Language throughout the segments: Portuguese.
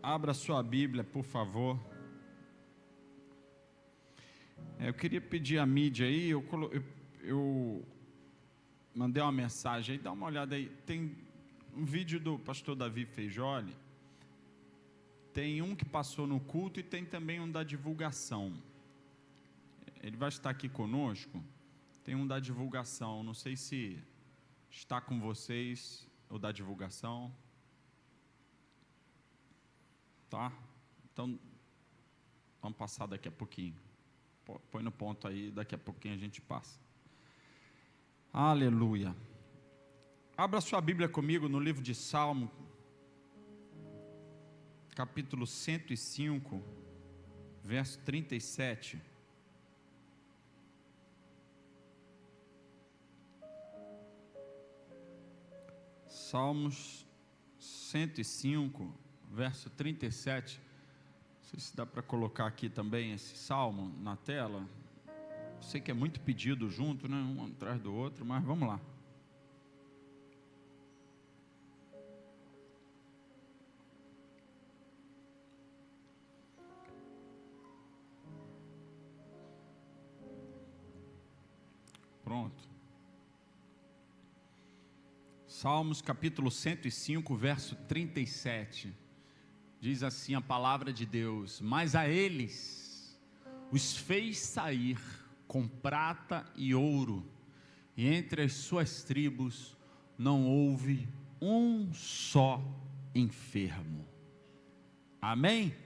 Abra sua Bíblia, por favor. Eu queria pedir à mídia aí, eu mandei uma mensagem aí, dá uma olhada aí. Tem um vídeo do pastor Davi Feijoli, tem um que passou no culto e tem também um da divulgação. Ele vai estar aqui conosco, tem um da divulgação, não sei se está com vocês, o da divulgação. Tá? Então, vamos passar daqui a pouquinho. Põe no ponto aí, daqui a pouquinho a gente passa. Aleluia. Abra sua Bíblia comigo no livro de Salmo, capítulo 105, verso 37. Salmos 105, verso 37. Não sei se dá para colocar aqui também esse salmo na tela. Sei que é muito pedido junto, né? Um atrás do outro, mas vamos lá. Pronto. Salmos capítulo 105, verso 37. Diz assim a palavra de Deus: mas a eles os fez sair com prata e ouro, e entre as suas tribos não houve um só enfermo. Amém?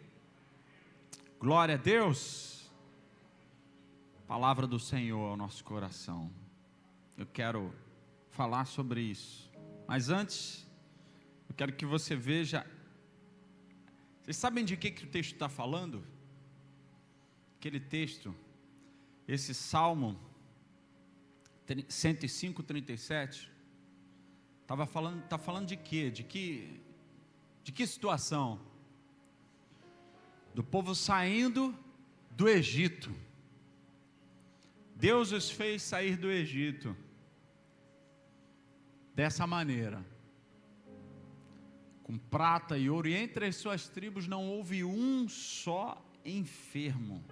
Glória a Deus. Palavra do Senhor ao nosso coração. Eu quero falar sobre isso, mas antes eu quero que você veja. Vocês sabem de que o texto está falando? Aquele texto, esse Salmo 105, 37, está falando de quê? De que situação? Do povo saindo do Egito. Deus os fez sair do Egito dessa maneira, com prata e ouro, e entre as suas tribos não houve um só enfermo.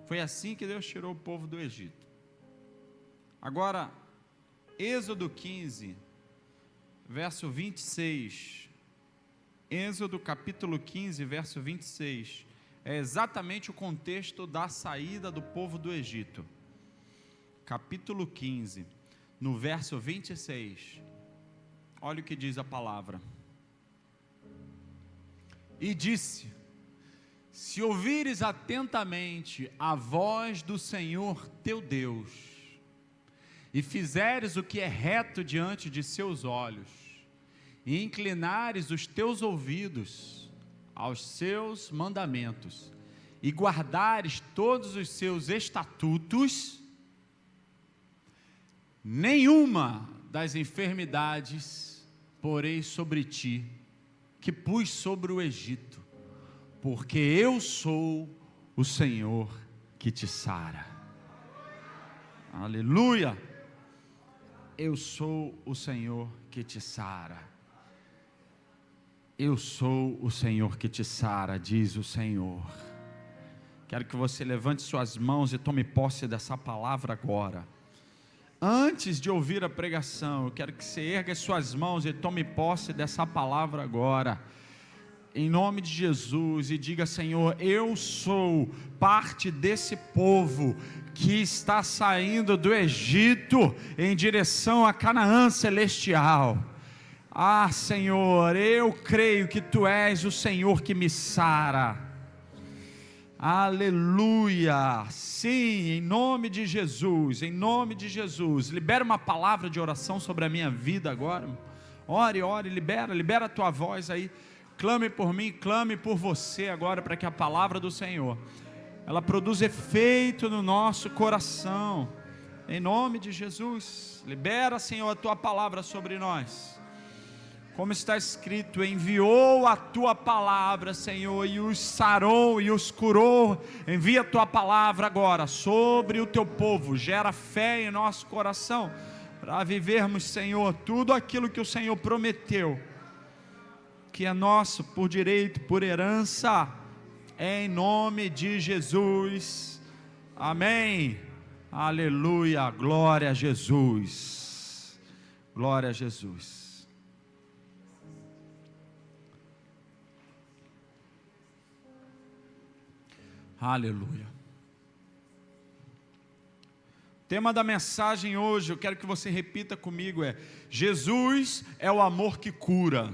Foi assim que Deus tirou o povo do Egito. Agora, Êxodo 15, verso 26. Êxodo capítulo 15, verso 26. É exatamente o contexto da saída do povo do Egito. Capítulo 15, no verso 26. Olha o que diz a palavra. E disse: se ouvires atentamente a voz do Senhor teu Deus, e fizeres o que é reto diante de seus olhos, e inclinares os teus ouvidos aos seus mandamentos, e guardares todos os seus estatutos, nenhuma das enfermidades porei sobre ti, que pus sobre o Egito, porque eu sou o Senhor que te sara. Aleluia! Eu sou o Senhor que te sara. Eu sou o Senhor que te sara, diz o Senhor. Quero que você levante suas mãos e tome posse dessa palavra agora. Antes de ouvir a pregação, eu quero que você erga as suas mãos e tome posse dessa palavra agora, em nome de Jesus, e diga: Senhor, eu sou parte desse povo que está saindo do Egito em direção a Canaã celestial. Ah, Senhor, eu creio que Tu és o Senhor que me sara. Aleluia, sim, em nome de Jesus, libera uma palavra de oração sobre a minha vida agora, ore, libera a tua voz aí, clame por mim, clame por você agora, para que a palavra do Senhor, ela produza efeito no nosso coração, em nome de Jesus, libera, Senhor, a tua palavra sobre nós. Como está escrito, enviou a tua palavra, Senhor, e os sarou e os curou. Envia a tua palavra agora sobre o teu povo, gera fé em nosso coração, para vivermos, Senhor, tudo aquilo que o Senhor prometeu. que é nosso por direito, por herança, em nome de Jesus, amém, aleluia, glória a Jesus, glória a Jesus. Aleluia. O tema da mensagem hoje, eu quero que você repita comigo, é: Jesus é o amor que cura.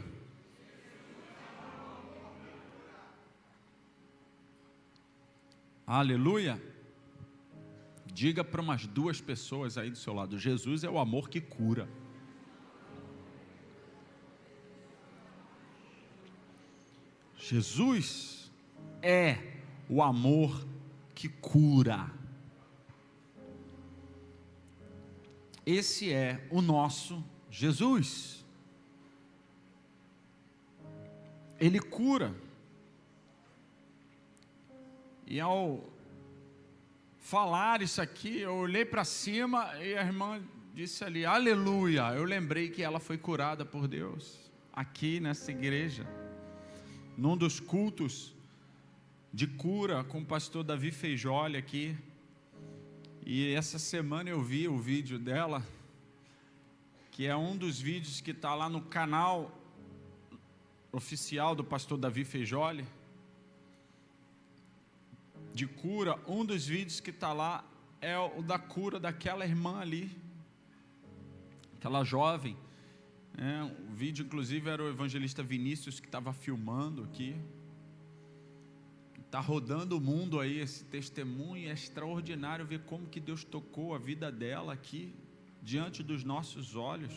Aleluia. Diga para umas 2 pessoas aí do seu lado: Jesus é o amor que cura. Jesus é o amor que cura. Esse é o nosso Jesus. Ele cura. E ao falar isso aqui, eu olhei para cima e a irmã disse ali, aleluia. Eu lembrei que ela foi curada por Deus, aqui nessa igreja, num dos cultos de cura com o pastor Davi Feijoli aqui. E essa semana eu vi o vídeo dela, que é um dos vídeos que está lá no canal oficial do pastor Davi Feijoli, de cura. Um dos vídeos que está lá é o da cura daquela irmã ali, aquela jovem. O vídeo inclusive era o evangelista Vinícius que estava filmando aqui. Está rodando o mundo aí esse testemunho. É extraordinário ver como que Deus tocou a vida dela aqui, diante dos nossos olhos.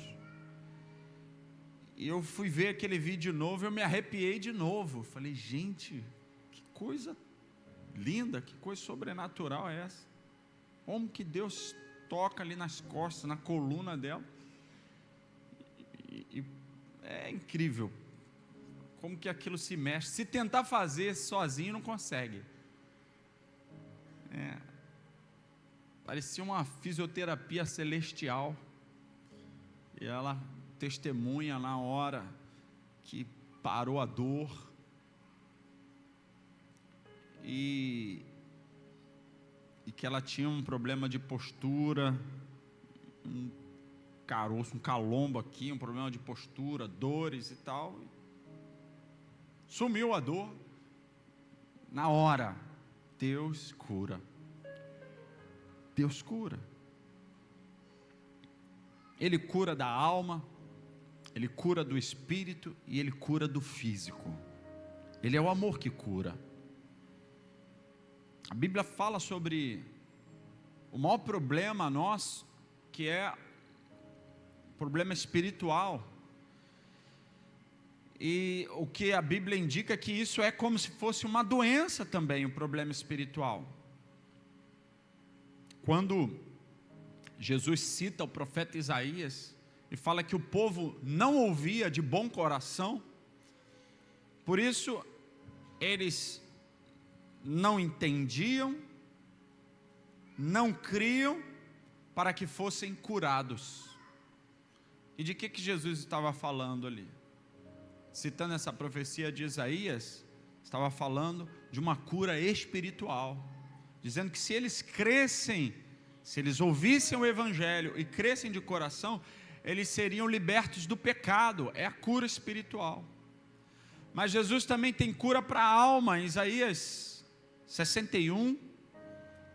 E eu fui ver aquele vídeo novo, eu me arrepiei de novo. Falei, gente, que coisa linda, que coisa sobrenatural é essa? Como que Deus toca ali nas costas, na coluna dela. E é incrível como que aquilo se mexe. Se tentar fazer sozinho, não consegue. Parecia uma fisioterapia celestial. E ela testemunha na hora que parou a dor. E que ela tinha um problema de postura, um caroço, um calombo aqui, um problema de postura, dores e tal. Sumiu a dor. Na hora, Deus cura. Deus cura. Ele cura da alma, Ele cura do espírito e Ele cura do físico. Ele é o amor que cura. A Bíblia fala sobre o maior problema nosso, que é o problema espiritual. E o que a Bíblia indica é que isso é como se fosse uma doença também, o problema espiritual. Quando Jesus cita o profeta Isaías e fala que o povo não ouvia de bom coração, por isso eles não entendiam, não criam para que fossem curados. E de que Jesus estava falando ali? Citando essa profecia de Isaías, estava falando de uma cura espiritual, dizendo que se eles crescem, se eles ouvissem o evangelho e crescem de coração, eles seriam libertos do pecado. É a cura espiritual. Mas Jesus também tem cura para a alma. Em Isaías 61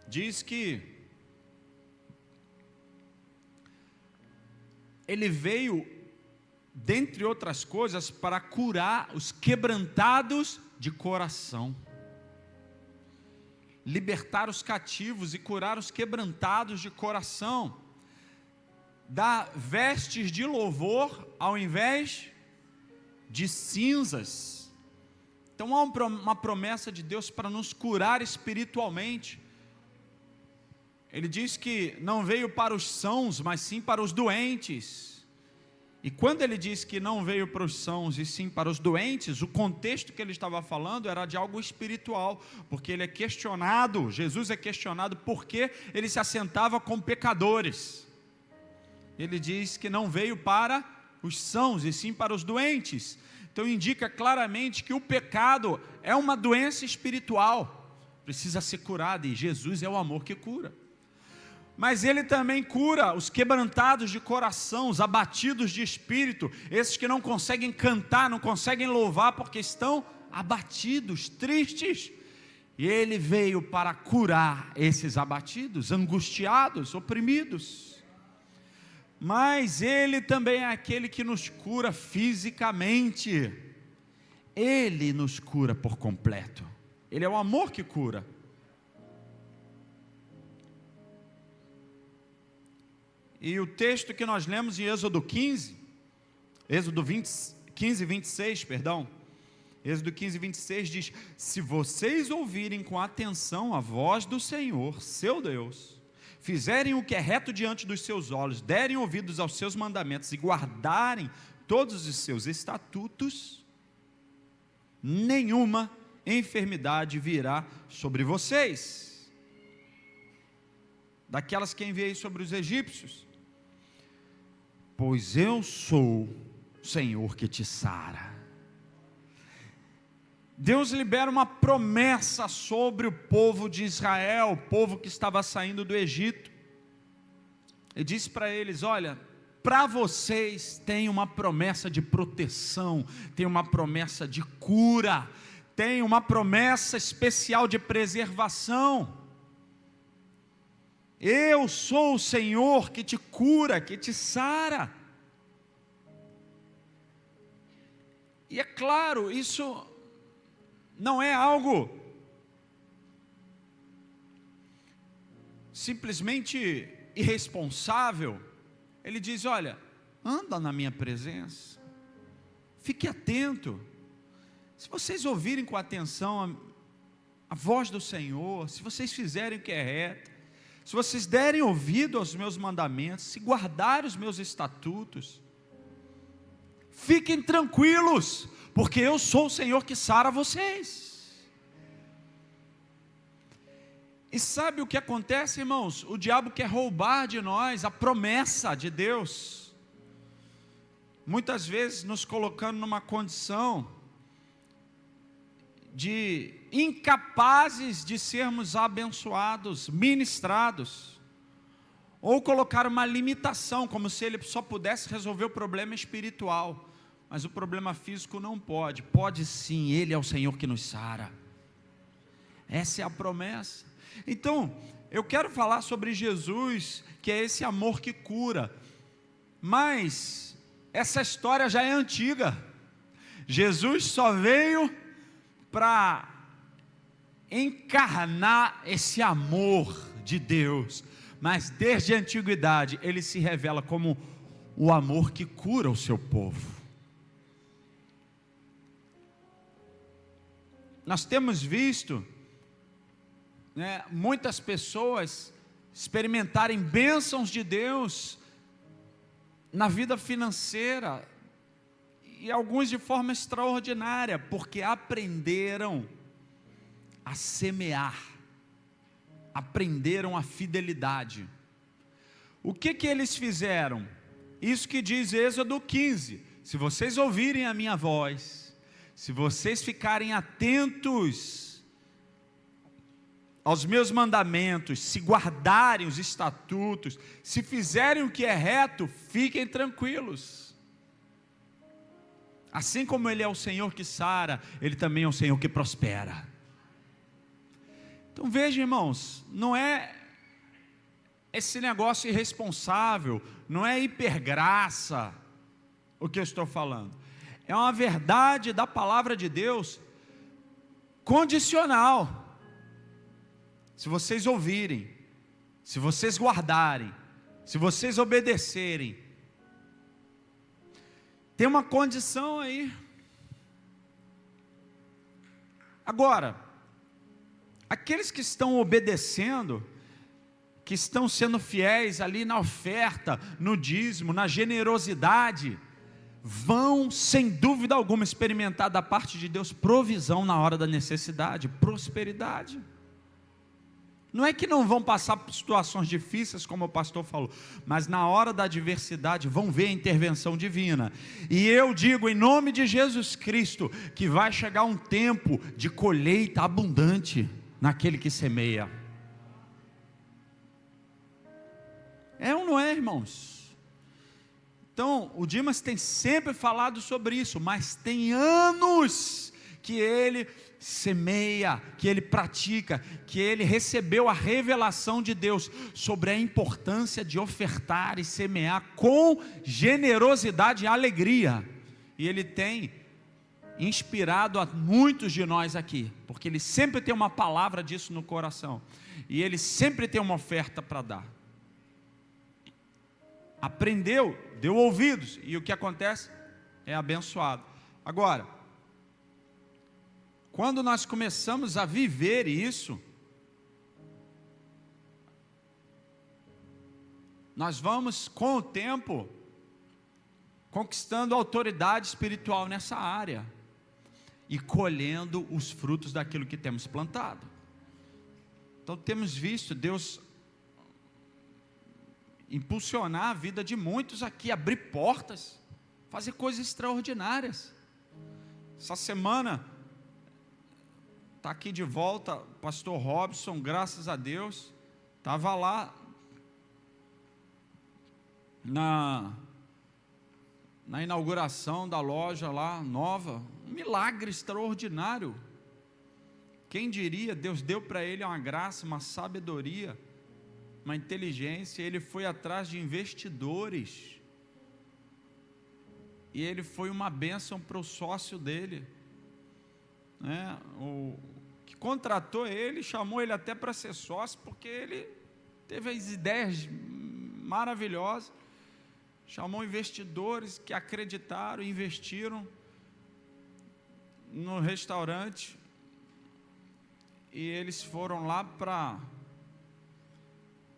diz que Ele veio, dentre outras coisas, para curar os quebrantados de coração, libertar os cativos e curar os quebrantados de coração, dar vestes de louvor ao invés de cinzas. Então há uma promessa de Deus para nos curar espiritualmente. Ele diz que não veio para os sãos, mas sim para os doentes. E quando ele diz que não veio para os sãos e sim para os doentes, o contexto que ele estava falando era de algo espiritual, porque ele é questionado, Jesus é questionado porque ele se assentava com pecadores. Ele diz que não veio para os sãos e sim para os doentes. Então indica claramente que o pecado é uma doença espiritual, precisa ser curada, e Jesus é o amor que cura. Mas Ele também cura os quebrantados de coração, os abatidos de espírito, esses que não conseguem cantar, não conseguem louvar, porque estão abatidos, tristes. E Ele veio para curar esses abatidos, angustiados, oprimidos. Mas Ele também é aquele que nos cura fisicamente. Ele nos cura por completo. Ele é o amor que cura. E o texto que nós lemos em Êxodo 15, Êxodo 15, 26, perdão. Êxodo 15, 26 diz: se vocês ouvirem com atenção a voz do Senhor, seu Deus, fizerem o que é reto diante dos seus olhos, derem ouvidos aos seus mandamentos e guardarem todos os seus estatutos, nenhuma enfermidade virá sobre vocês, daquelas que enviei sobre os egípcios, pois eu sou o Senhor que te sara. Deus libera uma promessa sobre o povo de Israel, o povo que estava saindo do Egito. Ele disse para eles: olha, para vocês tem uma promessa de proteção, tem uma promessa de cura, tem uma promessa especial de preservação. Eu sou o Senhor que te cura, que te sara. E é claro, isso não é algo simplesmente irresponsável. Ele diz: olha, anda na minha presença, fique atento. Se vocês ouvirem com atenção a voz do Senhor, se vocês fizerem o que é reto, se vocês derem ouvido aos meus mandamentos, se guardarem os meus estatutos, fiquem tranquilos, porque eu sou o Senhor que sara vocês. E sabe o que acontece, irmãos? O diabo quer roubar de nós a promessa de Deus, muitas vezes nos colocando numa condição de incapazes de sermos abençoados, ministrados, ou colocar uma limitação, como se ele só pudesse resolver o problema espiritual, mas o problema físico não pode. Pode sim, Ele é o Senhor que nos sara. Essa é a promessa. Então, eu quero falar sobre Jesus, que é esse amor que cura, mas essa história já é antiga. Jesus só veio para encarnar esse amor de Deus, mas desde a antiguidade Ele se revela como o amor que cura o seu povo. Nós temos visto, muitas pessoas experimentarem bênçãos de Deus na vida financeira, e alguns de forma extraordinária, porque aprenderam a semear, aprenderam a fidelidade. O que eles fizeram? Isso que diz Êxodo 15: se vocês ouvirem a minha voz, se vocês ficarem atentos aos meus mandamentos, se guardarem os estatutos, se fizerem o que é reto, fiquem tranquilos. Assim como Ele é o Senhor que sara, Ele também é o Senhor que prospera. Então veja, irmãos, não é esse negócio irresponsável, não é hipergraça o que eu estou falando. É uma verdade da palavra de Deus condicional. Se vocês ouvirem, se vocês guardarem, se vocês obedecerem, tem uma condição aí. Agora, aqueles que estão obedecendo, que estão sendo fiéis ali na oferta, no dízimo, na generosidade, vão sem dúvida alguma experimentar da parte de Deus provisão na hora da necessidade, prosperidade. Não é que não vão passar por situações difíceis, como o pastor falou, mas na hora da adversidade vão ver a intervenção divina. E eu digo em nome de Jesus Cristo, que vai chegar um tempo de colheita abundante naquele que semeia. É ou não é, irmãos? Então, o Dimas tem sempre falado sobre isso, mas tem anos que ele semeia, que ele pratica, que ele recebeu a revelação de Deus sobre a importância de ofertar e semear com generosidade e alegria. E ele tem inspirado a muitos de nós aqui, porque ele sempre tem uma palavra disso no coração, e ele sempre tem uma oferta para dar. Aprendeu, deu ouvidos, e o que acontece? É abençoado. Agora, quando nós começamos a viver isso, nós vamos com o tempo conquistando autoridade espiritual nessa área e colhendo os frutos daquilo que temos plantado. Então temos visto Deus impulsionar a vida de muitos aqui, abrir portas, fazer coisas extraordinárias. Essa semana está aqui de volta o pastor Robson, graças a Deus, estava lá na inauguração da loja lá nova, um milagre extraordinário. Quem diria? Deus deu para ele uma graça, uma sabedoria, uma inteligência. Ele foi atrás de investidores, e ele foi uma bênção para o sócio dele, né? O que contratou ele, chamou ele até para ser sócio, porque ele teve as ideias maravilhosas, chamou investidores que acreditaram, investiram no restaurante, e eles foram lá para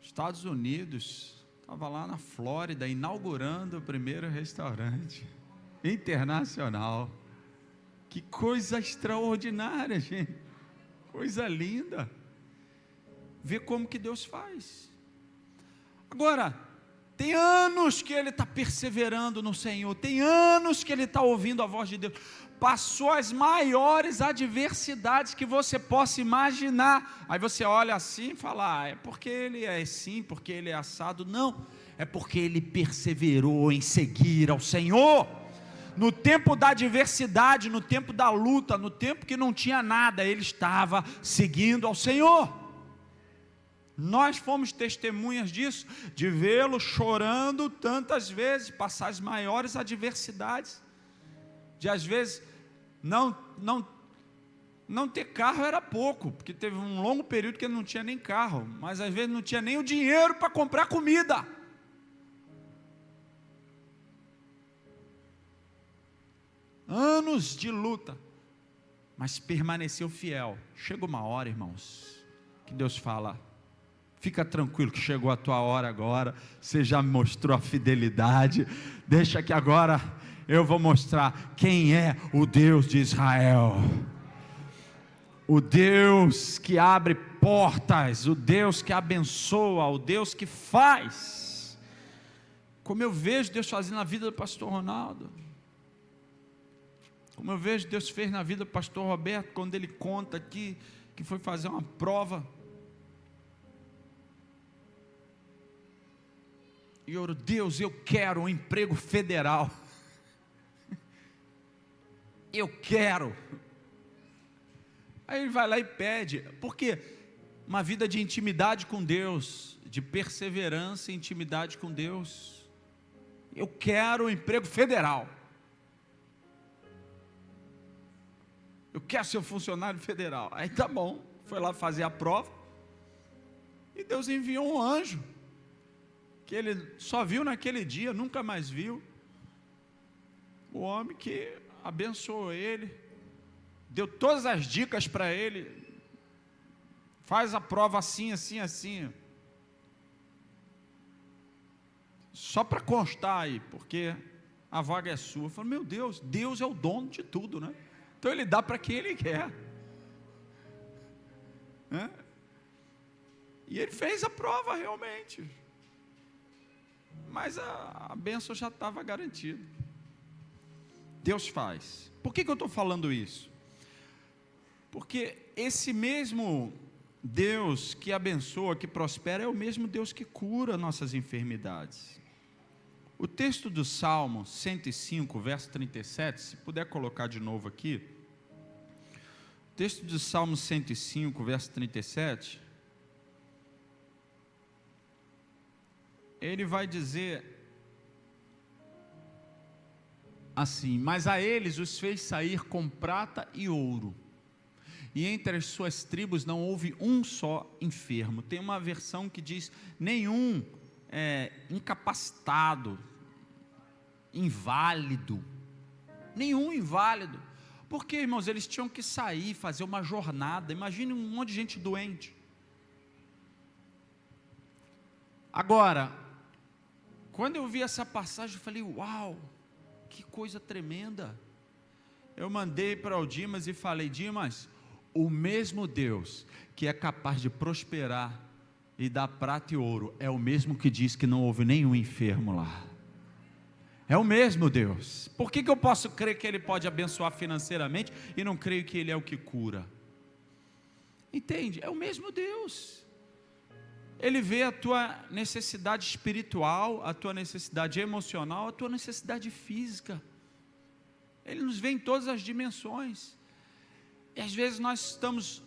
Estados Unidos, estava lá na Flórida, inaugurando o primeiro restaurante internacional. Que coisa extraordinária, gente, coisa linda, ver como que Deus faz. Agora, tem anos que ele está perseverando no Senhor, tem anos que ele está ouvindo a voz de Deus, passou as maiores adversidades que você possa imaginar. Aí você olha assim e fala: é porque ele é assim, porque ele é assado. Não, é porque ele perseverou em seguir ao Senhor. No tempo da adversidade, no tempo da luta, no tempo que não tinha nada, ele estava seguindo ao Senhor. Nós fomos testemunhas disso, de vê-lo chorando tantas vezes, passar as maiores adversidades, de às vezes não ter carro era pouco, porque teve um longo período que ele não tinha nem carro, mas às vezes não tinha nem o dinheiro para comprar comida. Anos de luta, mas permaneceu fiel. Chega uma hora, irmãos, que Deus fala: fica tranquilo que chegou a tua hora agora, você já me mostrou a fidelidade, deixa que agora eu vou mostrar quem é o Deus de Israel, o Deus que abre portas, o Deus que abençoa, o Deus que faz, como eu vejo Deus fazendo na vida do pastor Ronaldo, como eu vejo Deus fez na vida do pastor Roberto, quando ele conta aqui que foi fazer uma prova, e eu oro: Deus, eu quero um emprego federal, eu quero. Aí ele vai lá e pede, porque uma vida de intimidade com Deus, de perseverança e intimidade com Deus. Eu quero um emprego federal, eu quero ser um funcionário federal. Aí tá bom, foi lá fazer a prova, e Deus enviou um anjo, que ele só viu naquele dia, nunca mais viu, o homem que abençoou ele, deu todas as dicas para ele: faz a prova assim, assim, assim, só para constar aí, porque a vaga é sua. Eu falo: meu Deus, Deus é o dono de tudo, né? Então ele dá para quem ele quer, né? E ele fez a prova realmente. Mas a bênção já estava garantida. Deus faz. Por que eu estou falando isso? Porque esse mesmo Deus que abençoa, que prospera, é o mesmo Deus que cura nossas enfermidades. O texto do Salmo 105, verso 37, se puder colocar de novo aqui. O texto do Salmo 105, verso 37. Ele vai dizer assim: mas a eles os fez sair com prata e ouro, e entre as suas tribos não houve um só enfermo. Tem uma versão que diz nenhum incapacitado, inválido, nenhum inválido. Porque, irmãos, eles tinham que sair, fazer uma jornada. Imagine um monte de gente doente. Agora, quando eu vi essa passagem, eu falei: uau, que coisa tremenda. Eu mandei para o Dimas e falei: Dimas, o mesmo Deus que é capaz de prosperar e dar prata e ouro, é o mesmo que diz que não houve nenhum enfermo lá. É o mesmo Deus. Por que eu posso crer que Ele pode abençoar financeiramente e não creio que Ele é o que cura? Entende? É o mesmo Deus. Ele vê a tua necessidade espiritual, a tua necessidade emocional, a tua necessidade física. Ele nos vê em todas as dimensões. E às vezes nós estamos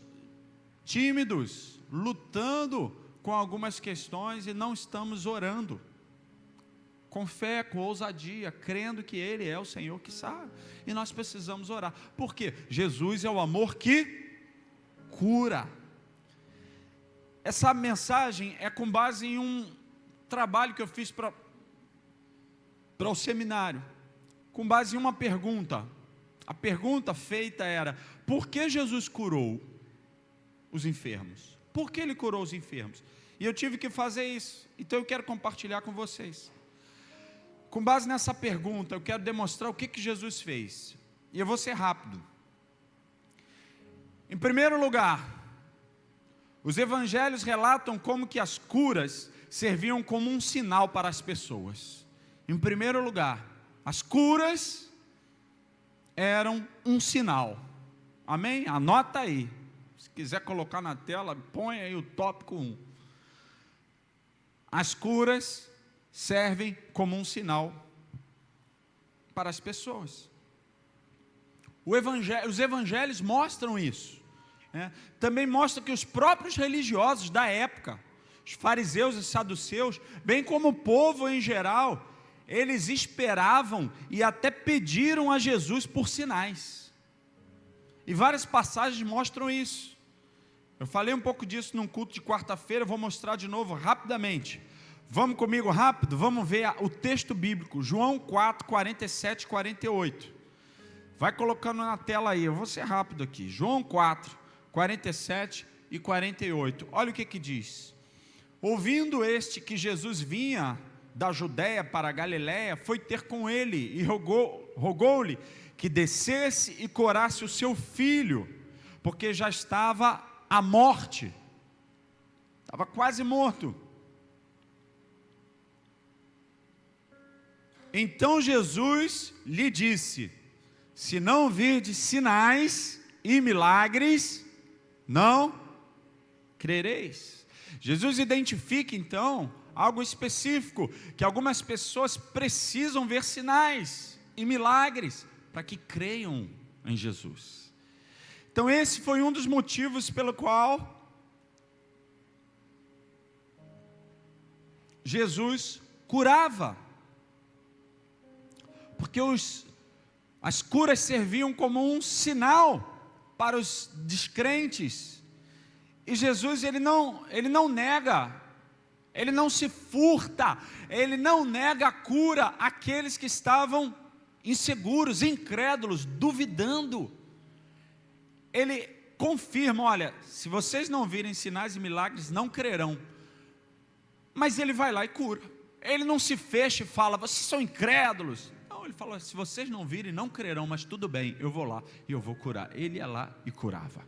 tímidos, lutando com algumas questões e não estamos orando com fé, com ousadia, crendo que Ele é o Senhor que sabe. E nós precisamos orar. Por quê? Jesus é o amor que cura. Essa mensagem é com base em um trabalho que eu fiz para o seminário, com base em uma pergunta. A pergunta feita era: por que Jesus curou os enfermos? Por que Ele curou os enfermos? E eu tive que fazer isso, então eu quero compartilhar com vocês. Com base nessa pergunta, eu quero demonstrar o que Jesus fez, e eu vou ser rápido. Em primeiro lugar, os evangelhos relatam como que as curas serviam como um sinal para as pessoas. Em primeiro lugar, as curas eram um sinal. Amém? Anota aí. Se quiser colocar na tela, põe aí o tópico 1. As curas servem como um sinal para as pessoas. Os evangelhos mostram isso. Também mostra que os próprios religiosos da época, os fariseus e saduceus, bem como o povo em geral, eles esperavam e até pediram a Jesus por sinais. E várias passagens mostram isso. Eu falei um pouco disso num culto de quarta-feira, vou mostrar de novo rapidamente. Vamos comigo rápido? Vamos ver o texto bíblico, João 4, 47 e 48. Vai colocando na tela aí, eu vou ser rápido aqui. João 4, 47 e 48. Olha o que diz: ouvindo este que Jesus vinha da Judéia para a Galiléia, foi ter com ele e rogou-lhe que descesse e curasse o seu filho, porque já estava à morte, estava quase morto. Então Jesus lhe disse: se não virdes sinais e milagres, não crereis. Jesus identifica então algo específico, que algumas pessoas precisam ver sinais e milagres para que creiam em Jesus. Então esse foi um dos motivos pelo qual Jesus curava, porque as curas serviam como um sinal para os descrentes. E Jesus ele não nega, ele não se furta, ele não nega a cura àqueles que estavam inseguros, incrédulos, duvidando. Ele confirma: olha, se vocês não virem sinais e milagres, não crerão. Mas ele vai lá e cura. Ele não se fecha e fala: vocês são incrédulos. Não, ele fala: se vocês não virem, não crerão, mas tudo bem, eu vou lá e eu vou curar. Ele ia lá e curava.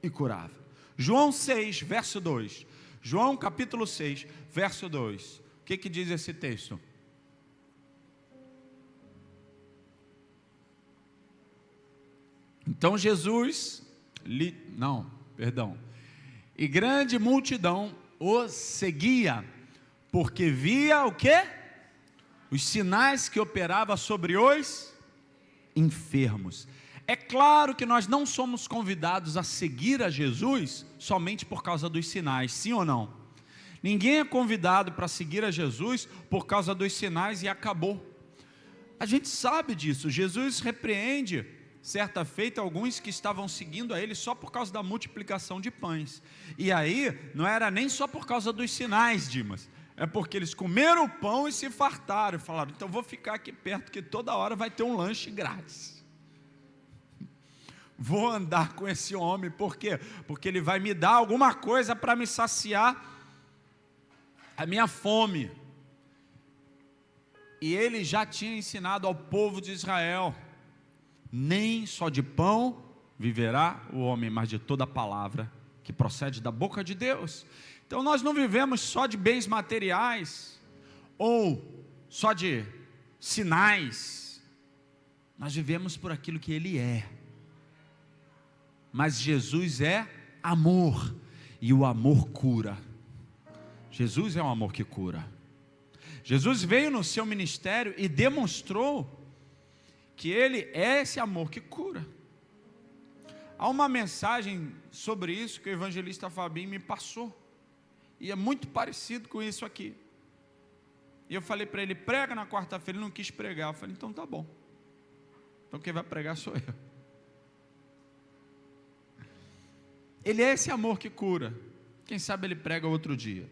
E curava. João 6, verso 2. João capítulo 6, verso 2. O que diz esse texto? Então Jesus, e grande multidão o seguia, porque via o quê? Os sinais que operava sobre os enfermos. É claro que nós não somos convidados a seguir a Jesus somente por causa dos sinais, sim ou não? Ninguém é convidado para seguir a Jesus por causa dos sinais e acabou. A gente sabe disso. Jesus repreende certa feita alguns que estavam seguindo a ele só por causa da multiplicação de pães. E aí, não era nem só por causa dos sinais, Dimas. É porque eles comeram o pão e se fartaram. E falaram, então vou ficar aqui perto, que toda hora vai ter um lanche grátis. Vou andar com esse homem, por quê? Porque ele vai me dar alguma coisa para me saciar a minha fome. E ele já tinha ensinado ao povo de Israel, nem só de pão viverá o homem, mas de toda a palavra que procede da boca de Deus. Então nós não vivemos só de bens materiais, ou só de sinais, nós vivemos por aquilo que Ele é. Mas Jesus é amor, e o amor cura. Jesus é um amor que cura. Jesus veio no seu ministério e demonstrou que Ele é esse amor que cura. Há uma mensagem sobre isso que o evangelista Fabinho me passou, e é muito parecido com isso aqui. E eu falei para ele, prega na quarta-feira. Ele não quis pregar. Eu falei, então tá bom, então quem vai pregar sou eu. Ele é esse amor que cura. Quem sabe ele prega outro dia.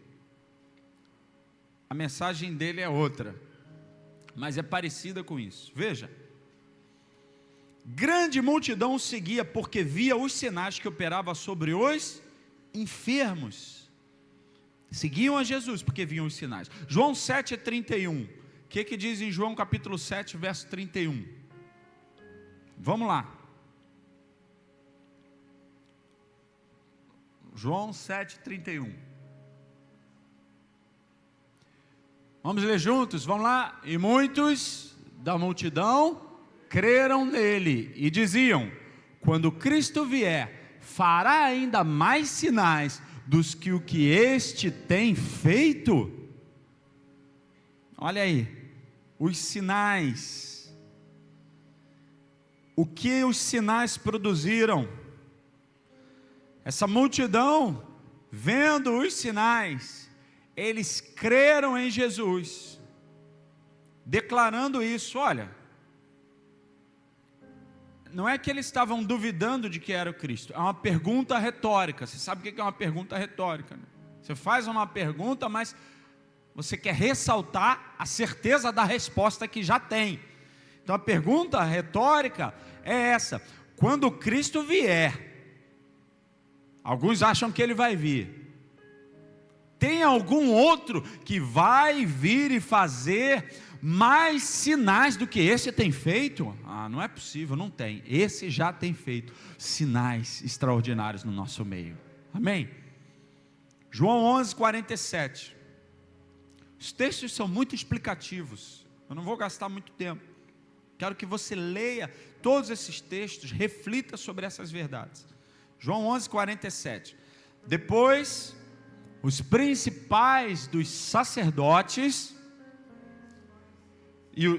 A mensagem dele é outra, mas é parecida com isso. Veja, grande multidão o seguia, porque via os sinais que operava sobre os enfermos. Seguiam a Jesus, porque viam os sinais. João 7,31. O que diz em João capítulo 7, verso 31? Vamos lá. João 7,31. Vamos ler juntos? Vamos lá. E muitos da multidão creram nele e diziam, quando Cristo vier, fará ainda mais sinais dos que o que este tem feito. Olha aí, os sinais. O que os sinais produziram? Essa multidão, vendo os sinais, eles creram em Jesus, declarando isso. Olha, não é que eles estavam duvidando de que era o Cristo, é uma pergunta retórica. Você sabe o que é uma pergunta retórica, né? Você faz uma pergunta, mas você quer ressaltar a certeza da resposta que já tem. Então a pergunta retórica é essa: quando Cristo vier, alguns acham que Ele vai vir, tem algum outro que vai vir e fazer mais sinais do que esse tem feito? Não é possível, não tem. Esse já tem feito sinais extraordinários no nosso meio. Amém? João 11:47. Os textos são muito explicativos, eu não vou gastar muito tempo. Quero que você leia todos esses textos, reflita sobre essas verdades. João 11:47. Depois, os principais dos sacerdotes,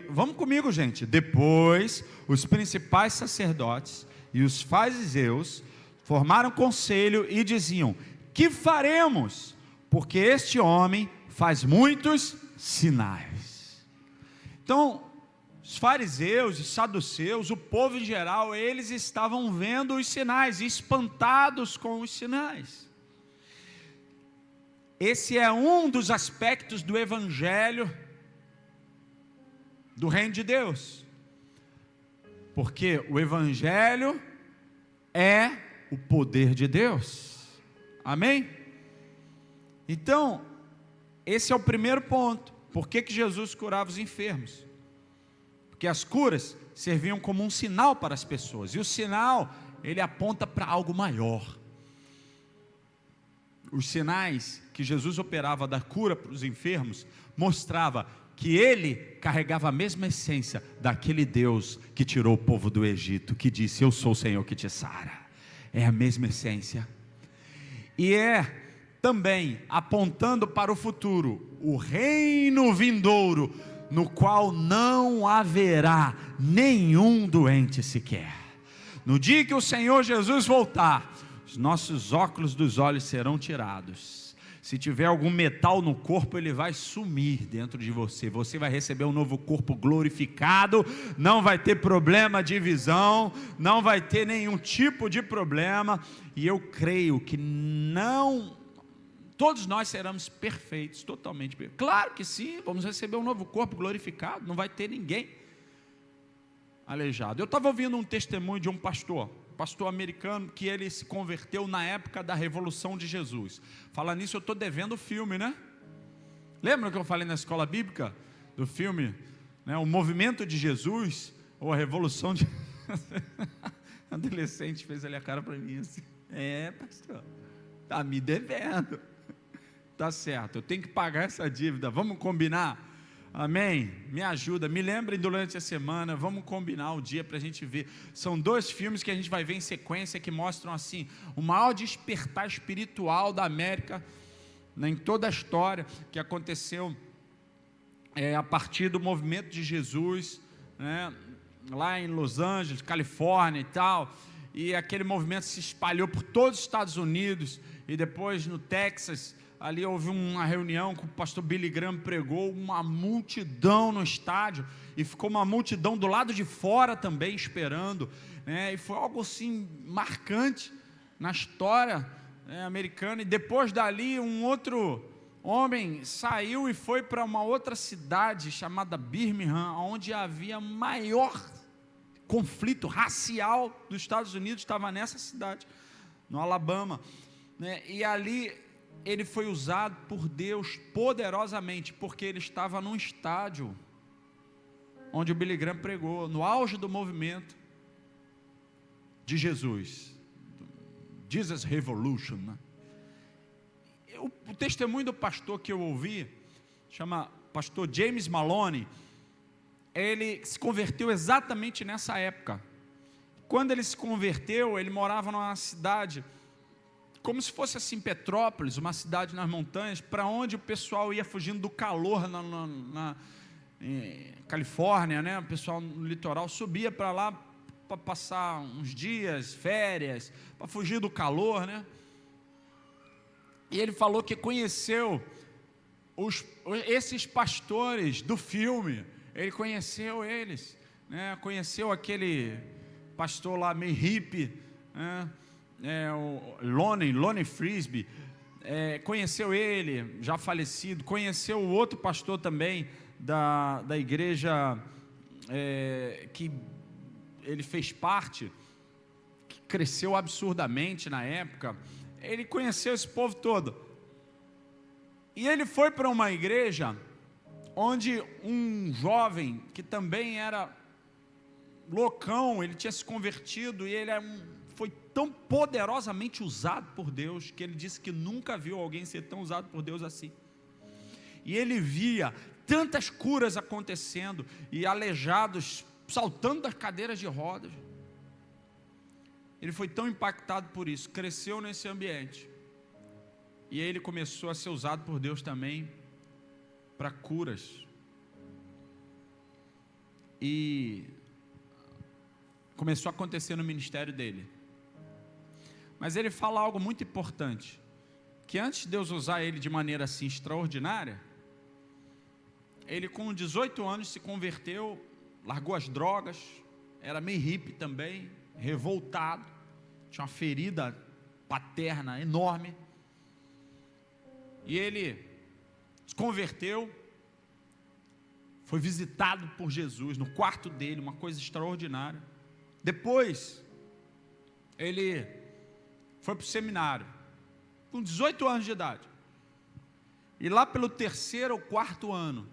vamos comigo, gente. Depois, os principais sacerdotes e os fariseus formaram conselho e diziam: que faremos? Porque este homem faz muitos sinais. Então, os fariseus, os saduceus, o povo em geral, eles estavam vendo os sinais, espantados com os sinais. Esse é um dos aspectos do evangelho do reino de Deus, porque o evangelho é o poder de Deus. Amém? Então, esse é o primeiro ponto. Por que Jesus curava os enfermos? Porque as curas serviam como um sinal para as pessoas, e o sinal, ele aponta para algo maior. os sinais que Jesus operava da cura para os enfermos, mostrava que ele carregava a mesma essência daquele Deus que tirou o povo do Egito, que disse: eu sou o Senhor que te sara. É a mesma essência. E é também apontando para o futuro, o reino vindouro, no qual não haverá nenhum doente sequer. No dia que o Senhor Jesus voltar, os nossos óculos dos olhos serão tirados. Se tiver algum metal no corpo, ele vai sumir dentro de você. Você vai receber um novo corpo glorificado, não vai ter problema de visão, não vai ter nenhum tipo de problema. E eu creio que todos nós seremos perfeitos, totalmente perfeitos. Claro que sim, vamos receber um novo corpo glorificado, não vai ter ninguém aleijado. Eu estava ouvindo um testemunho de um pastor americano, que ele se converteu na época da Revolução de Jesus. Falando nisso, eu estou devendo o filme, né? Lembra que eu falei na escola bíblica do filme, né? O movimento de Jesus, ou a Revolução de... Adolescente fez ali a cara para mim assim: pastor, está me devendo. Tá certo, eu tenho que pagar essa dívida, vamos combinar? Amém? Me ajuda, me lembrem durante a semana, vamos combinar o dia para a gente ver. São 2 filmes que a gente vai ver em sequência, que mostram assim, o maior despertar espiritual da América, né, em toda a história, que aconteceu a partir do movimento de Jesus, né, lá em Los Angeles, Califórnia e tal, e aquele movimento se espalhou por todos os Estados Unidos, e depois no Texas, ali houve uma reunião que o pastor Billy Graham pregou, uma multidão no estádio, e ficou uma multidão do lado de fora também esperando, né? E foi algo assim marcante na história americana. E depois dali um outro homem saiu e foi para uma outra cidade chamada Birmingham, onde havia maior conflito racial dos Estados Unidos, estava nessa cidade, no Alabama, né? E ali ele foi usado por Deus poderosamente, porque ele estava num estádio onde o Billy Graham pregou, no auge do movimento de Jesus, Jesus Revolution, né? O testemunho do pastor que eu ouvi, chama pastor James Maloney, ele se converteu exatamente nessa época. Quando ele se converteu, ele morava numa cidade como se fosse assim Petrópolis, uma cidade nas montanhas, para onde o pessoal ia fugindo do calor na Califórnia, né? O pessoal no litoral subia para lá para passar uns dias, férias, para fugir do calor, né? E ele falou que conheceu esses pastores do filme, ele conheceu eles, né? Conheceu aquele pastor lá meio hippie, né? O Lonnie Frisbee, conheceu ele, já falecido, conheceu o outro pastor também da igreja que ele fez parte, que cresceu absurdamente na época. Ele conheceu esse povo todo, e ele foi para uma igreja onde um jovem que também era loucão, ele tinha se convertido, e ele foi tão poderosamente usado por Deus, que ele disse que nunca viu alguém ser tão usado por Deus assim. E ele via tantas curas acontecendo, e aleijados saltando das cadeiras de rodas. Ele foi tão impactado por isso, cresceu nesse ambiente, e aí ele começou a ser usado por Deus também para curas. E começou a acontecer no ministério dele. Mas ele fala algo muito importante, que antes de Deus usar ele de maneira assim extraordinária, ele com 18 anos se converteu, largou as drogas, era meio hippie também, revoltado, tinha uma ferida paterna enorme, e ele se converteu, foi visitado por Jesus no quarto dele, uma coisa extraordinária. Depois ele foi para o seminário, com 18 anos de idade, e lá pelo 3º ou 4º ano,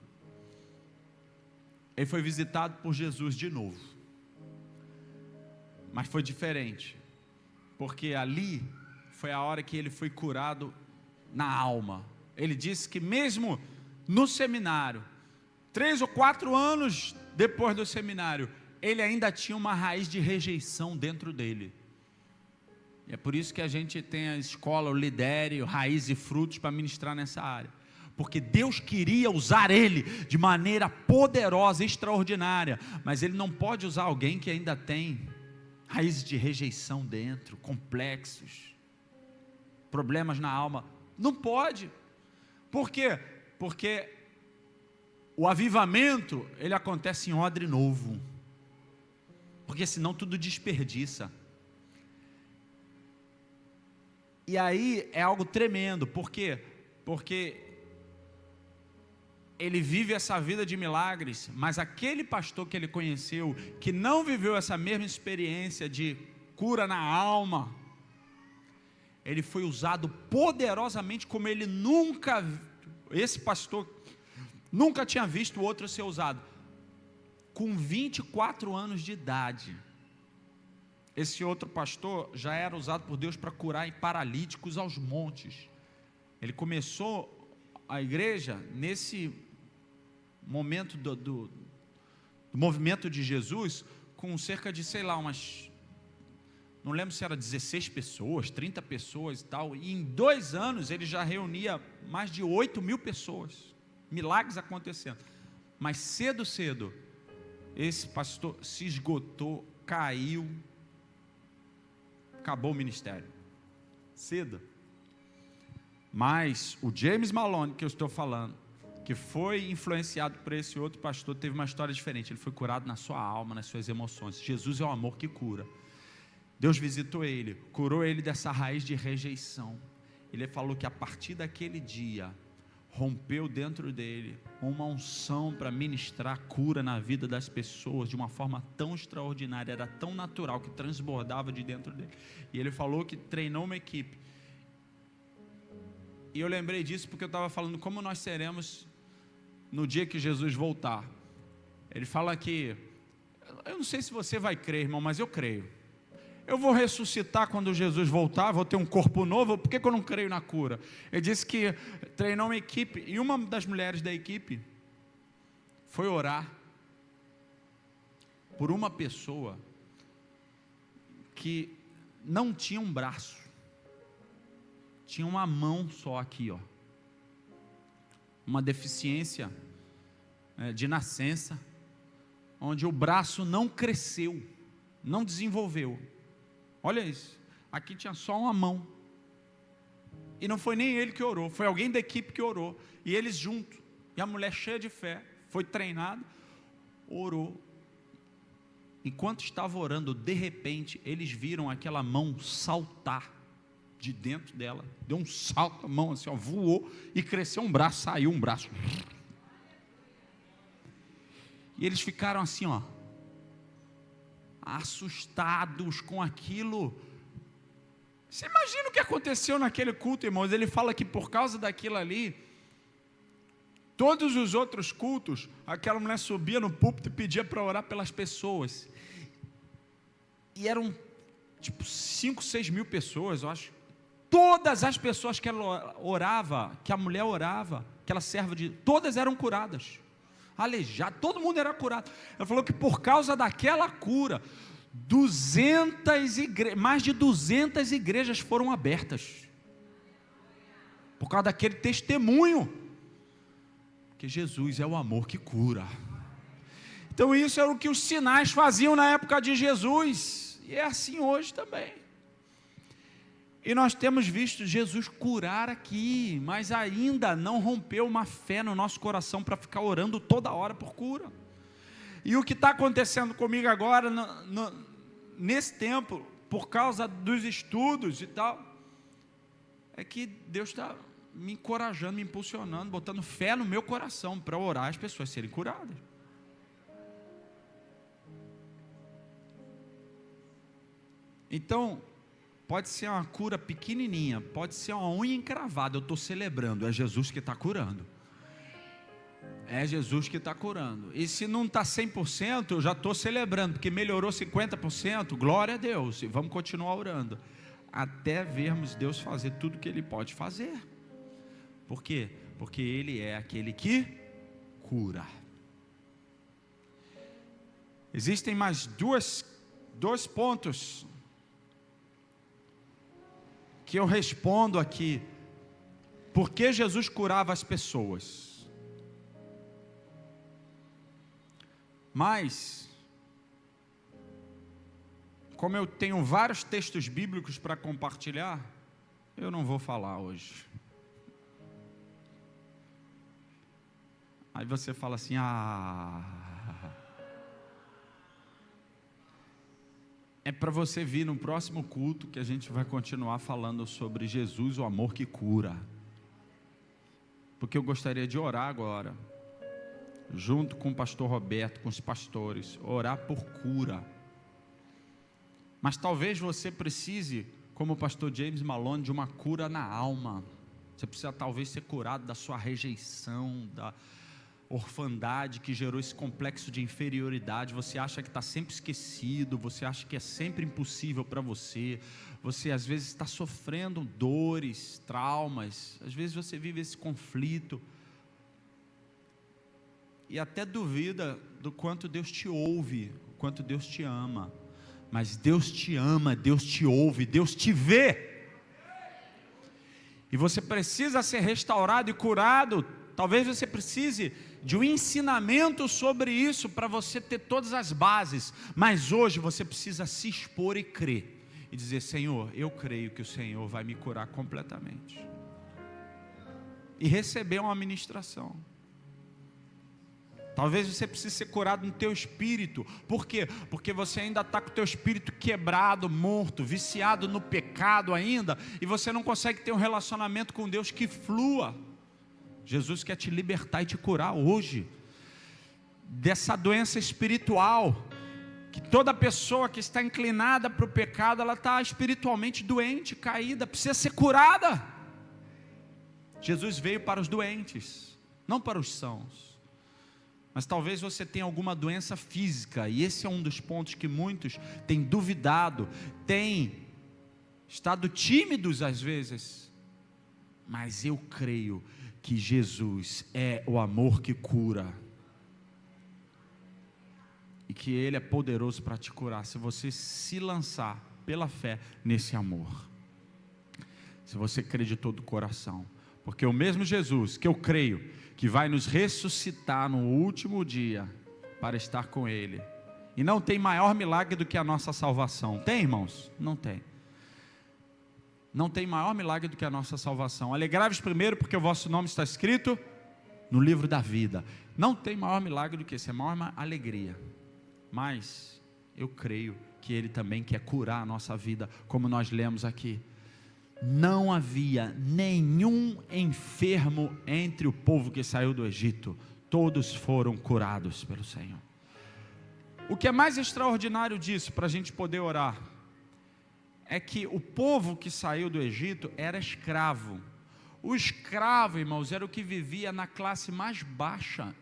ele foi visitado por Jesus de novo. Mas foi diferente, porque ali foi a hora que ele foi curado na alma. Ele disse que mesmo no seminário, 3 ou 4 anos depois do seminário, ele ainda tinha uma raiz de rejeição dentro dele. E é por isso que a gente tem a escola, o Lidere, o Raiz e Frutos, para ministrar nessa área. Porque Deus queria usar ele de maneira poderosa, extraordinária, mas ele não pode usar alguém que ainda tem raízes de rejeição dentro, complexos, problemas na alma. Não pode. Por quê? Porque o avivamento, ele acontece em odre novo, porque senão tudo desperdiça. E aí é algo tremendo. Por quê? Porque ele vive essa vida de milagres, mas aquele pastor que ele conheceu, que não viveu essa mesma experiência de cura na alma, ele foi usado poderosamente como ele nunca, esse pastor nunca tinha visto o outro ser usado. Com 24 anos de idade, esse outro pastor já era usado por Deus para curar paralíticos aos montes. Ele começou a igreja nesse momento do movimento de Jesus, com cerca de, sei lá, não lembro se era 16 pessoas, 30 pessoas e tal, e em 2 anos ele já reunia mais de 8.000 pessoas, milagres acontecendo. Mas cedo, esse pastor se esgotou, caiu, acabou o ministério, cedo. Mas o James Malone, que eu estou falando, que foi influenciado por esse outro pastor, teve uma história diferente. Ele foi curado na sua alma, nas suas emoções. Jesus é o amor que cura. Deus visitou ele, curou ele dessa raiz de rejeição. Ele falou que a partir daquele dia, rompeu dentro dele uma unção para ministrar cura na vida das pessoas, de uma forma tão extraordinária, era tão natural, que transbordava de dentro dele. E ele falou que treinou uma equipe. E eu lembrei disso porque eu estava falando como nós seremos no dia que Jesus voltar. Ele fala que, eu não sei se você vai crer, irmão, mas eu creio. Eu vou ressuscitar quando Jesus voltar, vou ter um corpo novo. Por que eu não creio na cura? Ele disse que treinou uma equipe, e uma das mulheres da equipe foi orar por uma pessoa que não tinha um braço, tinha uma mão só aqui, ó, uma deficiência de nascença, onde o braço não cresceu, não desenvolveu. Olha isso, aqui tinha só uma mão, e não foi nem ele que orou, foi alguém da equipe que orou, e eles juntos, e a mulher cheia de fé, foi treinada, orou. Enquanto estava orando, de repente, eles viram aquela mão saltar de dentro dela, deu um salto, a mão assim, ó, voou, e cresceu um braço, saiu um braço, e eles ficaram assim, ó, assustados com aquilo. Você imagina o que aconteceu naquele culto, irmãos? Ele fala que por causa daquilo ali, todos os outros cultos, aquela mulher subia no púlpito e pedia para orar pelas pessoas, e eram tipo 5, 6 mil pessoas, eu acho. Todas as pessoas que ela orava, que a mulher orava, aquela serva de, todas eram curadas, aleijado, todo mundo era curado. Ela falou que por causa daquela cura, mais de 200 igrejas foram abertas, por causa daquele testemunho, que Jesus é o amor que cura. Então isso era o que os sinais faziam na época de Jesus, e é assim hoje também. E nós temos visto Jesus curar aqui, mas ainda não rompeu uma fé no nosso coração para ficar orando toda hora por cura. E o que está acontecendo comigo agora, nesse tempo, por causa dos estudos e tal, é que Deus está me encorajando, me impulsionando, botando fé no meu coração para orar as pessoas serem curadas. Então, pode ser uma cura pequenininha, pode ser uma unha encravada, eu estou celebrando, é Jesus que está curando. É Jesus que está curando. E se não está 100%, eu já estou celebrando, porque melhorou 50%, glória a Deus. E vamos continuar orando, até vermos Deus fazer tudo que Ele pode fazer. Por quê? Porque Ele é aquele que cura. Existem mais dois pontos que eu respondo aqui. Por que Jesus curava as pessoas? Mas, como eu tenho vários textos bíblicos para compartilhar, eu não vou falar hoje. Aí você fala assim, é para você vir no próximo culto que a gente vai continuar falando sobre Jesus, o amor que cura. Porque eu gostaria de orar agora, junto com o pastor Roberto, com os pastores, orar por cura. Mas talvez você precise, como o pastor James Malone, de uma cura na alma. Você precisa talvez ser curado da sua rejeição, da orfandade que gerou esse complexo de inferioridade. Você acha que está sempre esquecido, você acha que é sempre impossível para você, você às vezes está sofrendo dores, traumas, às vezes você vive esse conflito, e até duvida do quanto Deus te ouve, o quanto Deus te ama. Mas Deus te ama, Deus te ouve, Deus te vê, e você precisa ser restaurado e curado. Talvez você precise de um ensinamento sobre isso para você ter todas as bases, mas hoje você precisa se expor e crer, e dizer: Senhor, eu creio que o Senhor vai me curar completamente, e receber uma ministração. Talvez você precise ser curado no teu espírito. Por quê? Porque você ainda está com o teu espírito quebrado, morto, viciado no pecado ainda, e você não consegue ter um relacionamento com Deus que flua. Jesus quer te libertar e te curar hoje dessa doença espiritual, que toda pessoa que está inclinada para o pecado, ela está espiritualmente doente, caída, precisa ser curada. Jesus veio para os doentes, não para os sãos. Mas talvez você tenha alguma doença física, e esse é um dos pontos que muitos têm duvidado, têm estado tímidos às vezes. Mas eu creio que Jesus é o amor que cura, e que Ele é poderoso para te curar, se você se lançar pela fé nesse amor, se você crer de todo o coração. Porque o mesmo Jesus que eu creio que vai nos ressuscitar no último dia para estar com Ele, e não tem maior milagre do que a nossa salvação. Tem, irmãos? Não tem. Não tem maior milagre do que a nossa salvação. Alegrai-vos primeiro, porque o vosso nome está escrito no livro da vida. Não tem maior milagre do que esse, é a maior alegria. Mas eu creio que Ele também quer curar a nossa vida, como nós lemos aqui. Não havia nenhum enfermo entre o povo que saiu do Egito, todos foram curados pelo Senhor. O que é mais extraordinário disso, para a gente poder orar, é que o povo que saiu do Egito era escravo. O escravo, irmãos, era o que vivia na classe mais baixa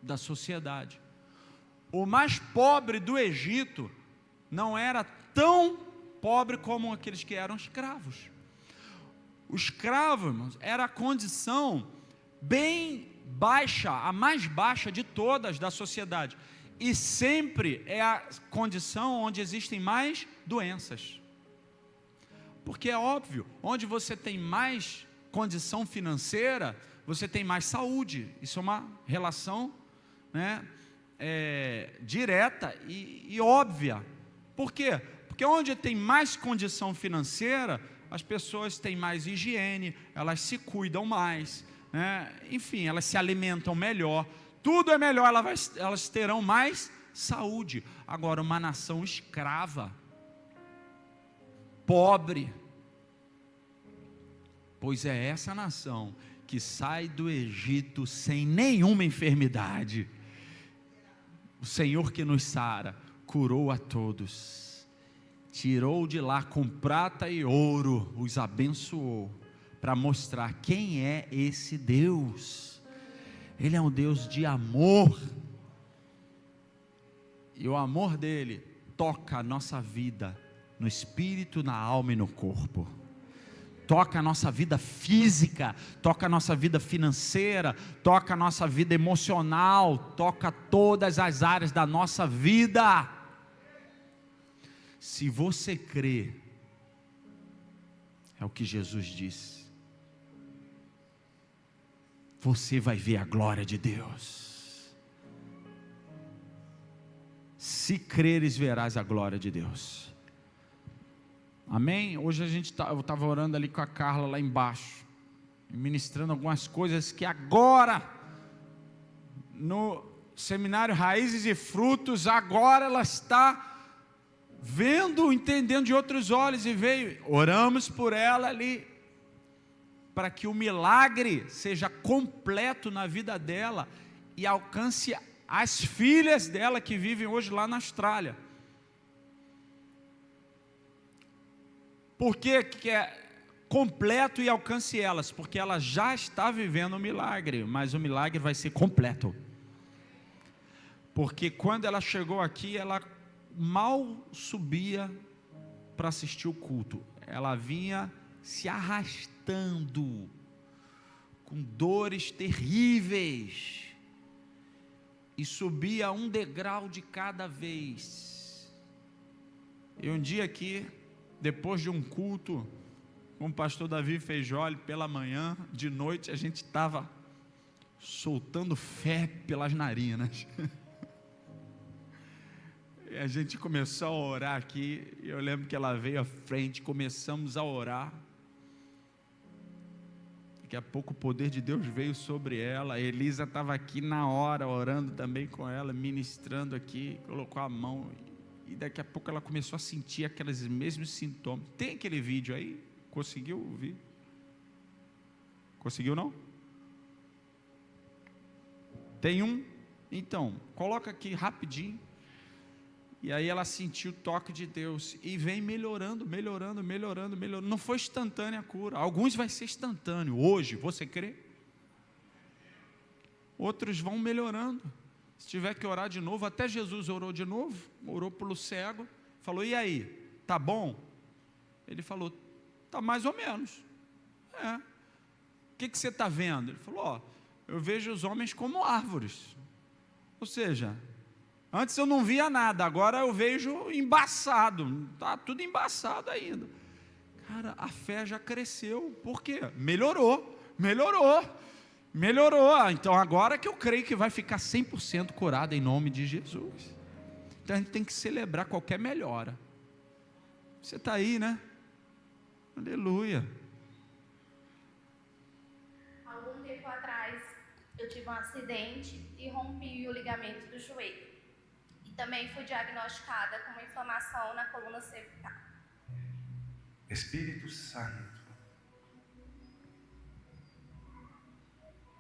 da sociedade. O mais pobre do Egito não era tão pobre como aqueles que eram escravos. O escravo, irmãos, era a condição bem baixa, a mais baixa de todas da sociedade, e sempre é a condição onde existem mais doenças, porque é óbvio, onde você tem mais condição financeira, você tem mais saúde. Isso é uma relação, né, direta e óbvia. Por quê? Porque onde tem mais condição financeira, as pessoas têm mais higiene, elas se cuidam mais, né? Enfim, elas se alimentam melhor, tudo é melhor, elas terão mais saúde. Agora, uma nação escrava, pobre, pois é essa nação que sai do Egito sem nenhuma enfermidade. O Senhor que nos sara, curou a todos, tirou de lá com prata e ouro, os abençoou, para mostrar quem é esse Deus. Ele é um Deus de amor, e o amor dele toca a nossa vida, no espírito, na alma e no corpo. toca a nossa vida física, toca a nossa vida financeira, toca a nossa vida emocional, toca todas as áreas da nossa vida. Se você crê, é o que Jesus disse, você vai ver a glória de Deus. Se creres, verás a glória de Deus. Amém? Hoje eu estava orando ali com a Carla lá embaixo, ministrando algumas coisas que agora, no seminário Raízes e Frutos, agora ela está vendo, entendendo de outros olhos, e oramos por ela ali, para que o milagre seja completo na vida dela, e alcance as filhas dela que vivem hoje lá na Austrália. Por que é completo e alcance elas? Porque ela já está vivendo o milagre, mas o milagre vai ser completo. Porque quando ela chegou aqui, ela mal subia para assistir o culto, ela vinha se arrastando, com dores terríveis, e subia um degrau de cada vez. E um dia aqui, depois de um culto, com o pastor Davi Feijoli, pela manhã, de noite, a gente estava soltando fé pelas narinas. E a gente começou a orar aqui, e eu lembro que ela veio à frente, começamos a orar. Daqui a pouco o poder de Deus veio sobre ela. A Elisa estava aqui na hora, orando também com ela, ministrando aqui, colocou a mão, e daqui a pouco ela começou a sentir aqueles mesmos sintomas. Tem aquele vídeo aí? Conseguiu ouvir? Conseguiu não? Tem um? Então, coloca aqui rapidinho. E aí ela sentiu o toque de Deus, e vem melhorando. Não foi instantânea a cura. Alguns vai ser instantâneo, hoje, você crê? Outros vão melhorando. Se tiver que orar de novo, até Jesus orou de novo, orou pelo cego, falou, e aí, tá bom? Ele falou, tá mais ou menos. O que você está vendo? Ele falou, eu vejo os homens como árvores. Ou seja, antes eu não via nada, agora eu vejo embaçado, está tudo embaçado ainda. Cara, a fé já cresceu, por quê? Melhorou. Então agora que eu creio que vai ficar 100% curado em nome de Jesus. Então a gente tem que celebrar qualquer melhora. Você está aí, né? Aleluia. Algum tempo atrás eu tive um acidente e rompi o ligamento do joelho. Também fui diagnosticada com uma inflamação na coluna cervical. Espírito Santo,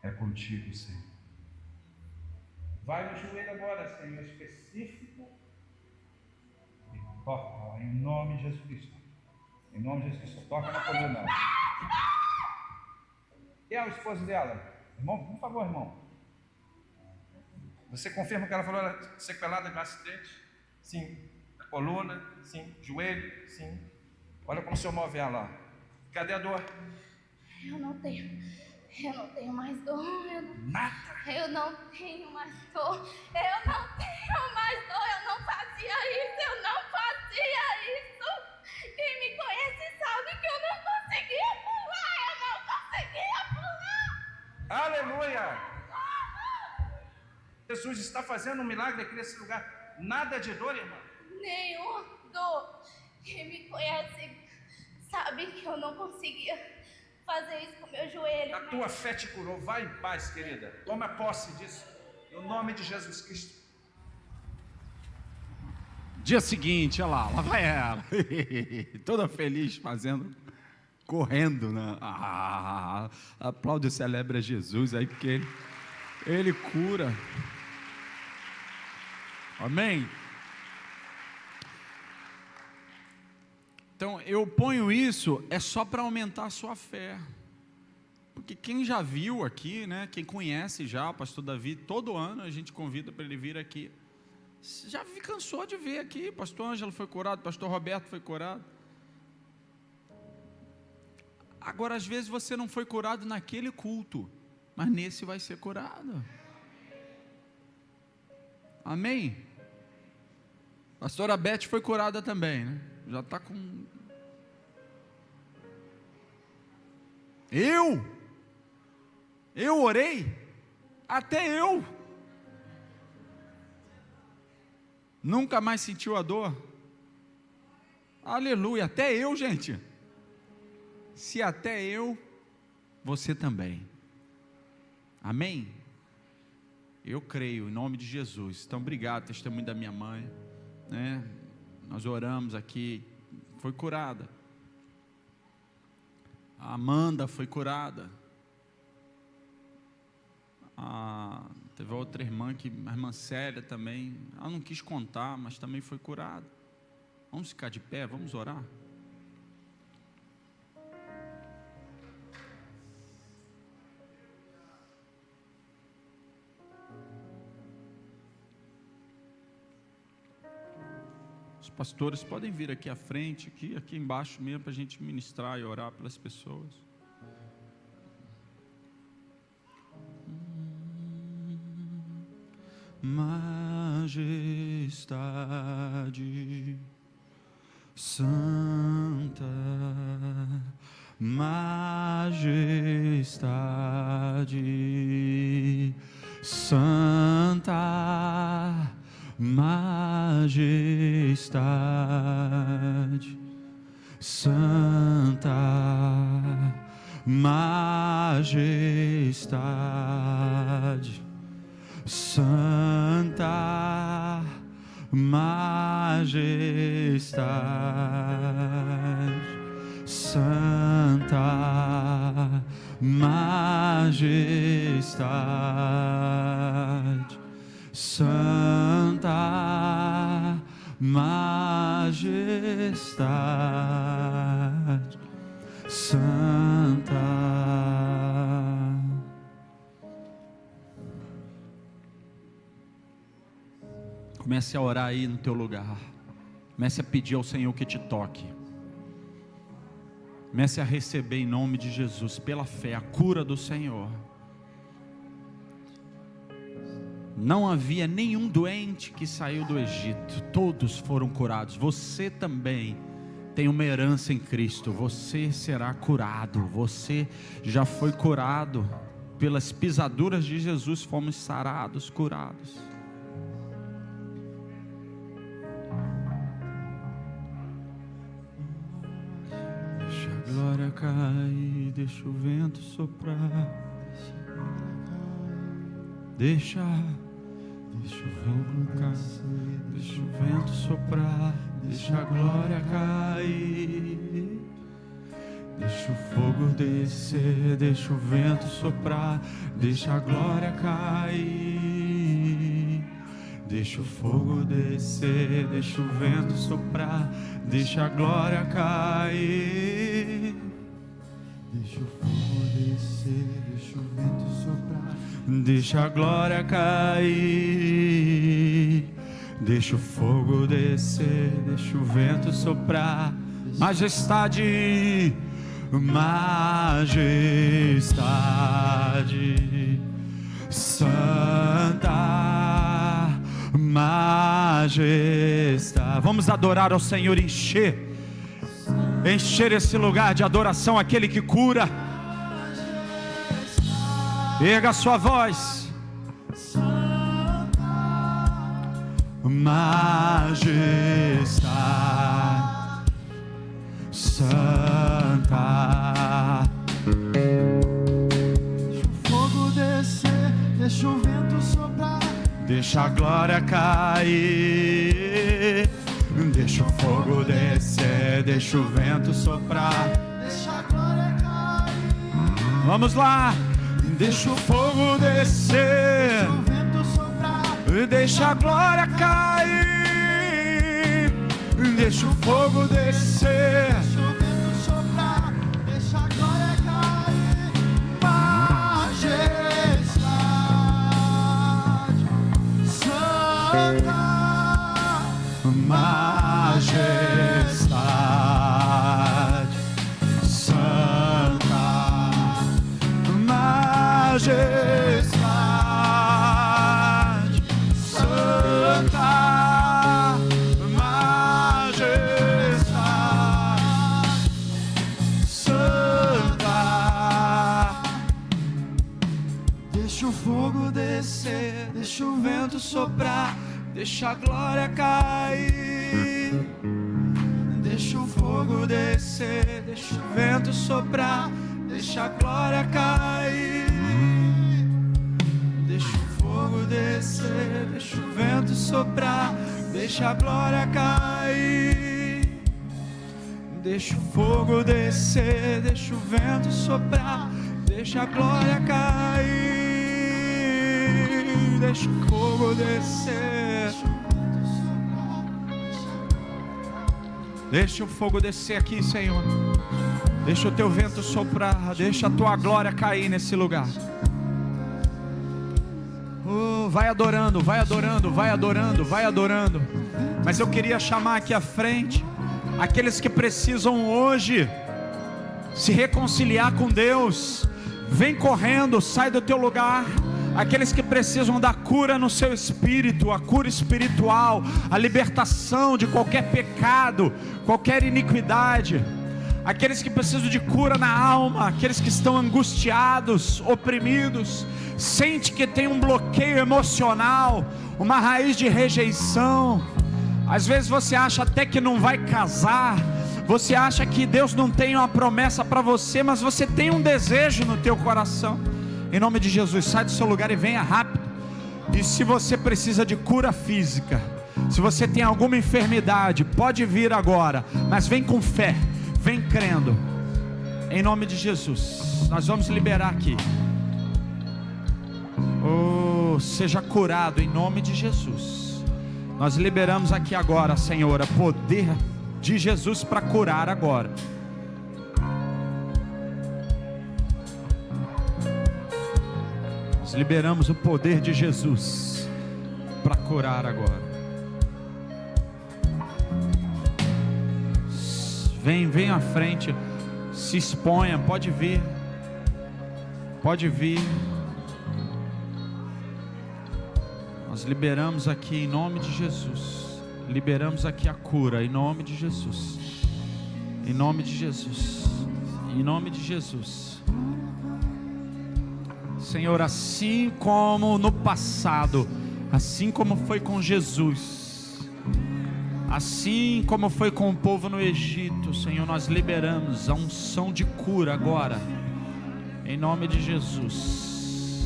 é contigo, Senhor. Vai no joelho agora, Senhor, específico, e toca em nome de Jesus Cristo. Em nome de Jesus Cristo, toca na coluna. E é o esposo dela? Irmão, por favor, irmão. Você confirma que ela falou sequelada de um acidente? Sim. A coluna? Sim. Joelho? Sim. Olha como o Senhor move ela. Cadê a dor? Eu não tenho mais dor. Nada. Eu não tenho mais dor. Eu não fazia isso. Quem me conhece sabe que eu não conseguia pular. Aleluia. Jesus está fazendo um milagre aqui nesse lugar. Nada de dor, irmã? Nenhuma dor. Quem me conhece sabe que eu não conseguia fazer isso com meu joelho. A tua fé te curou. Vai em paz, querida. Toma posse disso. No nome de Jesus Cristo. Dia seguinte, olha lá vai ela. Toda feliz, correndo, né? Aplaude e celebra Jesus aí, porque Ele cura. Amém? Então eu ponho isso, é só para aumentar a sua fé. Porque quem já viu aqui, né, quem conhece já o pastor Davi, todo ano a gente convida para ele vir aqui. Já cansou de ver aqui, pastor Ângelo foi curado, pastor Roberto foi curado. Agora, às vezes você não foi curado naquele culto, mas nesse vai ser curado. Amém? Pastora Beth foi curada também, né? Já está com... Eu orei, até eu. Nunca mais sentiu a dor? Aleluia, até eu, gente. Se até eu, você também. Amém? Eu creio, em nome de Jesus. Então, obrigado, testemunho da minha mãe, né? Nós oramos aqui, foi curada. A Amanda foi curada. Teve outra irmã, a irmã Célia também, ela não quis contar, mas também foi curada. Vamos ficar de pé, vamos orar. Os pastores podem vir aqui à frente, aqui embaixo mesmo, para a gente ministrar e orar pelas pessoas. Majestade santa, majestade santa, majestade santa, majestade santa, majestade santa, majestade santa, majestade santa. Comece a orar aí no teu lugar. Comece a pedir ao Senhor que te toque. Comece a receber em nome de Jesus, pela fé, a cura do Senhor. Não havia nenhum doente que saiu do Egito, todos foram curados. Você também tem uma herança em Cristo, você será curado, você já foi curado, pelas pisaduras de Jesus fomos sarados, curados. Deixa a glória cair, deixa o vento soprar, deixa o vento cair, deixa o vento soprar, deixa a glória cair, deixa o fogo descer, deixa o vento soprar, deixa a glória cair, deixa o fogo descer, deixa o vento soprar, deixa a glória cair, deixa o fogo descer, deixa o vento soprar, deixa a glória cair, deixa o fogo descer, deixa o vento soprar. Majestade, majestade santa, majestade. Vamos adorar ao Senhor, encher esse lugar de adoração, aquele que cura. Erga a sua voz. Majestade santa. Deixa o fogo descer, deixa o vento soprar, deixa a glória cair, deixa o fogo descer, deixa o vento soprar, deixa a glória cair. Vamos lá. Deixa o fogo descer, deixa o vento soprar, deixa a glória cair, deixa o fogo descer, deixa o vento soprar, deixa a glória cair. Majestade santa, majestade santa. deixa o vento soprar, deixa a glória cair. Deixa o fogo descer, deixa o vento soprar, deixa a glória cair. Deixa o fogo descer, deixa o vento soprar, deixa a glória cair. Deixa o fogo descer, deixa o vento soprar, deixa a glória cair. Deixa o fogo descer. Deixa o fogo descer aqui, Senhor. Deixa o teu vento soprar, deixa a tua glória cair nesse lugar. Vai adorando, vai adorando, vai adorando, vai adorando. Mas eu queria chamar aqui à frente aqueles que precisam hoje se reconciliar com Deus. Vem correndo, sai do teu lugar. Aqueles que precisam da cura no seu espírito, a cura espiritual, a libertação de qualquer pecado, qualquer iniquidade. Aqueles que precisam de cura na alma, aqueles que estão angustiados, oprimidos, sente que tem um bloqueio emocional, uma raiz de rejeição. Às vezes você acha até que não vai casar, você acha que Deus não tem uma promessa para você, mas você tem um desejo no teu coração. Em nome de Jesus, sai do seu lugar e venha rápido. E se você precisa de cura física, se você tem alguma enfermidade, pode vir agora, mas vem com fé, vem crendo. Em nome de Jesus, nós vamos liberar aqui. Oh, seja curado em nome de Jesus. Nós liberamos aqui agora, Senhor, o poder de Jesus para curar agora. Nós liberamos o poder de Jesus para curar agora. Vem à frente, se exponha, pode vir. Pode vir. Nós liberamos aqui em nome de Jesus. Liberamos aqui a cura em nome de Jesus. Em nome de Jesus. Em nome de Jesus. Senhor, assim como no passado, assim como foi com Jesus, assim como foi com o povo no Egito, Senhor, nós liberamos a unção de cura agora, em nome de Jesus.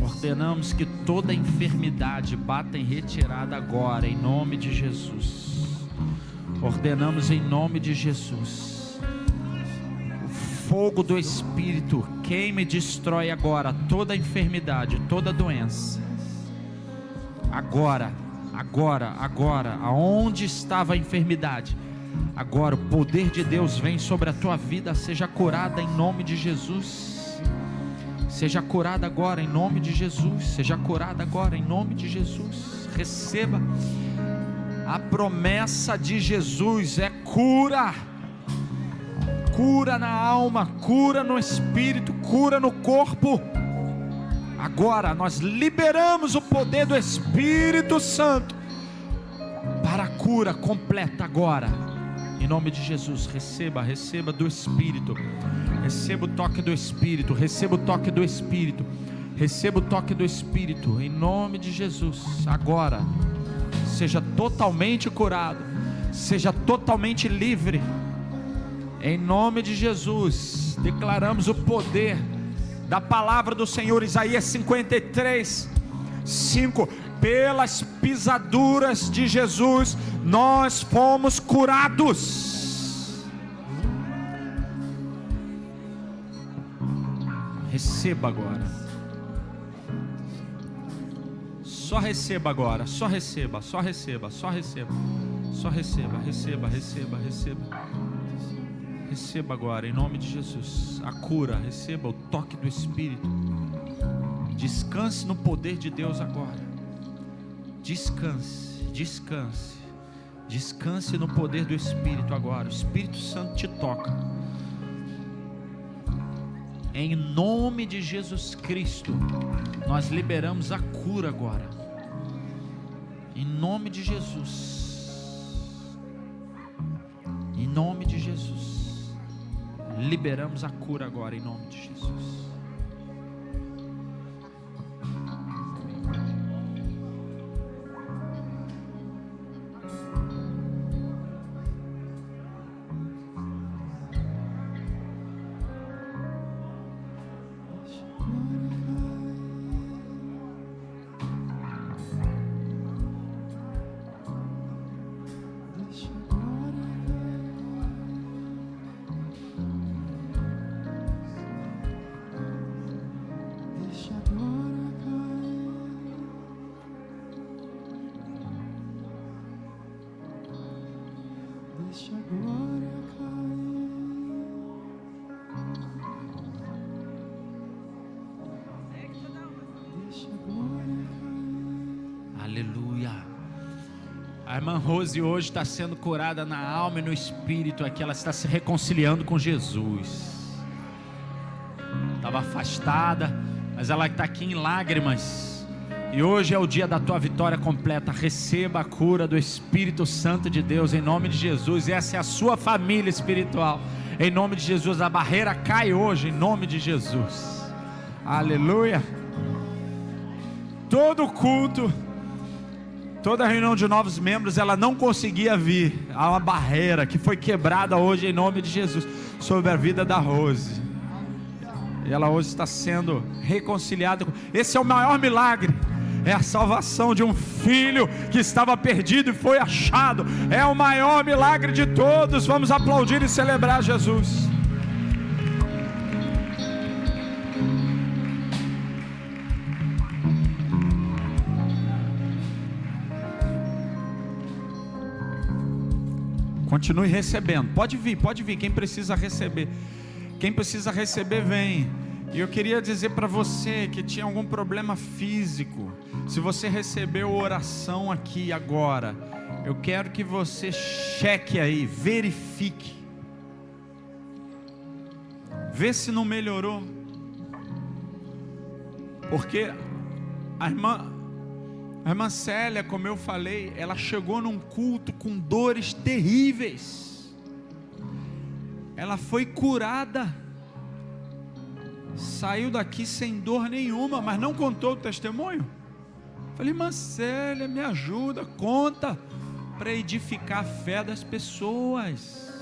Ordenamos que toda enfermidade bata em retirada agora, em nome de Jesus. Ordenamos em nome de Jesus. Fogo do Espírito queima e destrói agora toda enfermidade, toda doença. Agora, aonde estava a enfermidade, agora o poder de Deus vem sobre a tua vida. Seja curada em nome de Jesus. Seja curada agora em nome de Jesus. Seja curada agora em nome de Jesus. Receba. A promessa de Jesus é cura. Cura na alma, cura no espírito, cura no corpo. Agora nós liberamos o poder do Espírito Santo para a cura completa agora. Em nome de Jesus, receba do Espírito. Receba o toque do Espírito, receba o toque do Espírito. Receba o toque do Espírito, em nome de Jesus. Agora, seja totalmente curado, seja totalmente livre. Em nome de Jesus, declaramos o poder da palavra do Senhor. Isaías 53, 5. Pelas pisaduras de Jesus, nós fomos curados. Receba agora. Só receba agora. Só receba, só receba, só receba. Só receba, receba, receba, receba. Receba agora, em nome de Jesus, a cura. Receba o toque do Espírito. Descanse no poder de Deus agora. Descanse, descanse. Descanse no poder do Espírito agora. O Espírito Santo te toca. Em nome de Jesus Cristo, nós liberamos a cura agora. Em nome de Jesus. Em nome de Jesus. Liberamos a cura agora em nome de Jesus. A irmã Rose hoje está sendo curada na alma e no espírito aqui. Ela está se reconciliando com Jesus. Estava afastada, mas ela está aqui em lágrimas. E hoje é o dia da tua vitória completa. Receba a cura do Espírito Santo de Deus em nome de Jesus. Essa é a sua família espiritual. Em nome de Jesus, a barreira cai hoje em nome de Jesus. Aleluia. Todo culto, toda reunião de novos membros, ela não conseguia vir. Há uma barreira que foi quebrada hoje em nome de Jesus sobre a vida da Rose. E ela hoje está sendo reconciliada. Esse é o maior milagre. É a salvação de um filho que estava perdido e foi achado. É o maior milagre de todos. Vamos aplaudir e celebrar Jesus. Continue recebendo. Pode vir. Quem precisa receber. Quem precisa receber, vem. E eu queria dizer para você que tinha algum problema físico. Se você recebeu oração aqui agora, eu quero que você cheque aí, verifique. Vê se não melhorou. Porque a irmã Célia, como eu falei, ela chegou num culto com dores terríveis. Ela foi curada. Saiu daqui sem dor nenhuma, mas não contou o testemunho. Falei, irmã Célia, me ajuda, conta, para edificar a fé das pessoas.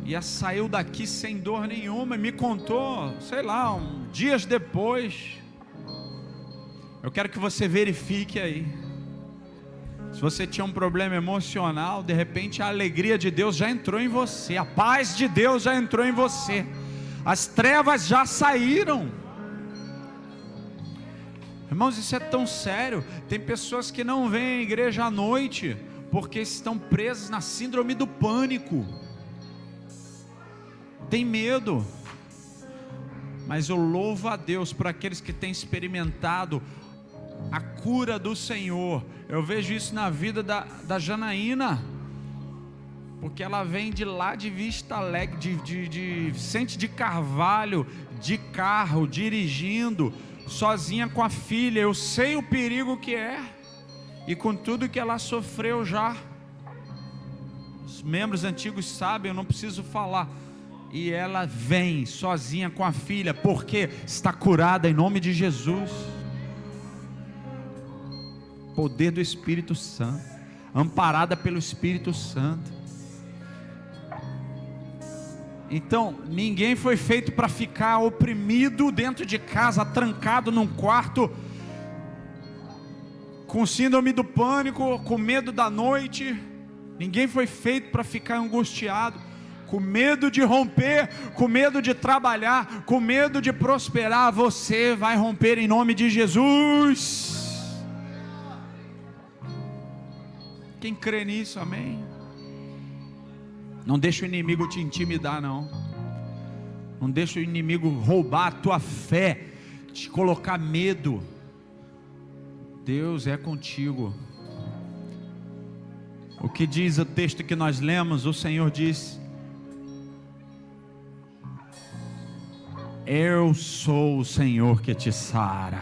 E ela saiu daqui sem dor nenhuma, e me contou, sei lá, dias depois. Eu quero que você verifique aí. Se você tinha um problema emocional, de repente a alegria de Deus já entrou em você, a paz de Deus já entrou em você, as trevas já saíram. Irmãos, isso é tão sério. Tem pessoas que não vêm à igreja à noite porque estão presas na síndrome do pânico, tem medo. Mas eu louvo a Deus por aqueles que têm experimentado a cura do Senhor. Eu vejo isso na vida da Janaína, porque ela vem de lá de Vista Alegre, de Vicente de Carvalho, de carro, dirigindo, sozinha com a filha. Eu sei o perigo que é, e com tudo que ela sofreu já. Os membros antigos sabem, eu não preciso falar. E ela vem sozinha com a filha, porque está curada em nome de Jesus. Poder do Espírito Santo, amparada pelo Espírito Santo. Então, ninguém foi feito para ficar oprimido dentro de casa, trancado num quarto, com síndrome do pânico, com medo da noite. Ninguém foi feito para ficar angustiado, com medo de romper, com medo de trabalhar, com medo de prosperar. Você vai romper em nome de Jesus. Quem crê nisso, amém? Não deixa o inimigo te intimidar, não. Não deixa o inimigo roubar a tua fé, te colocar medo. Deus é contigo. O que diz o texto que nós lemos? O Senhor diz: eu sou o Senhor que te sara.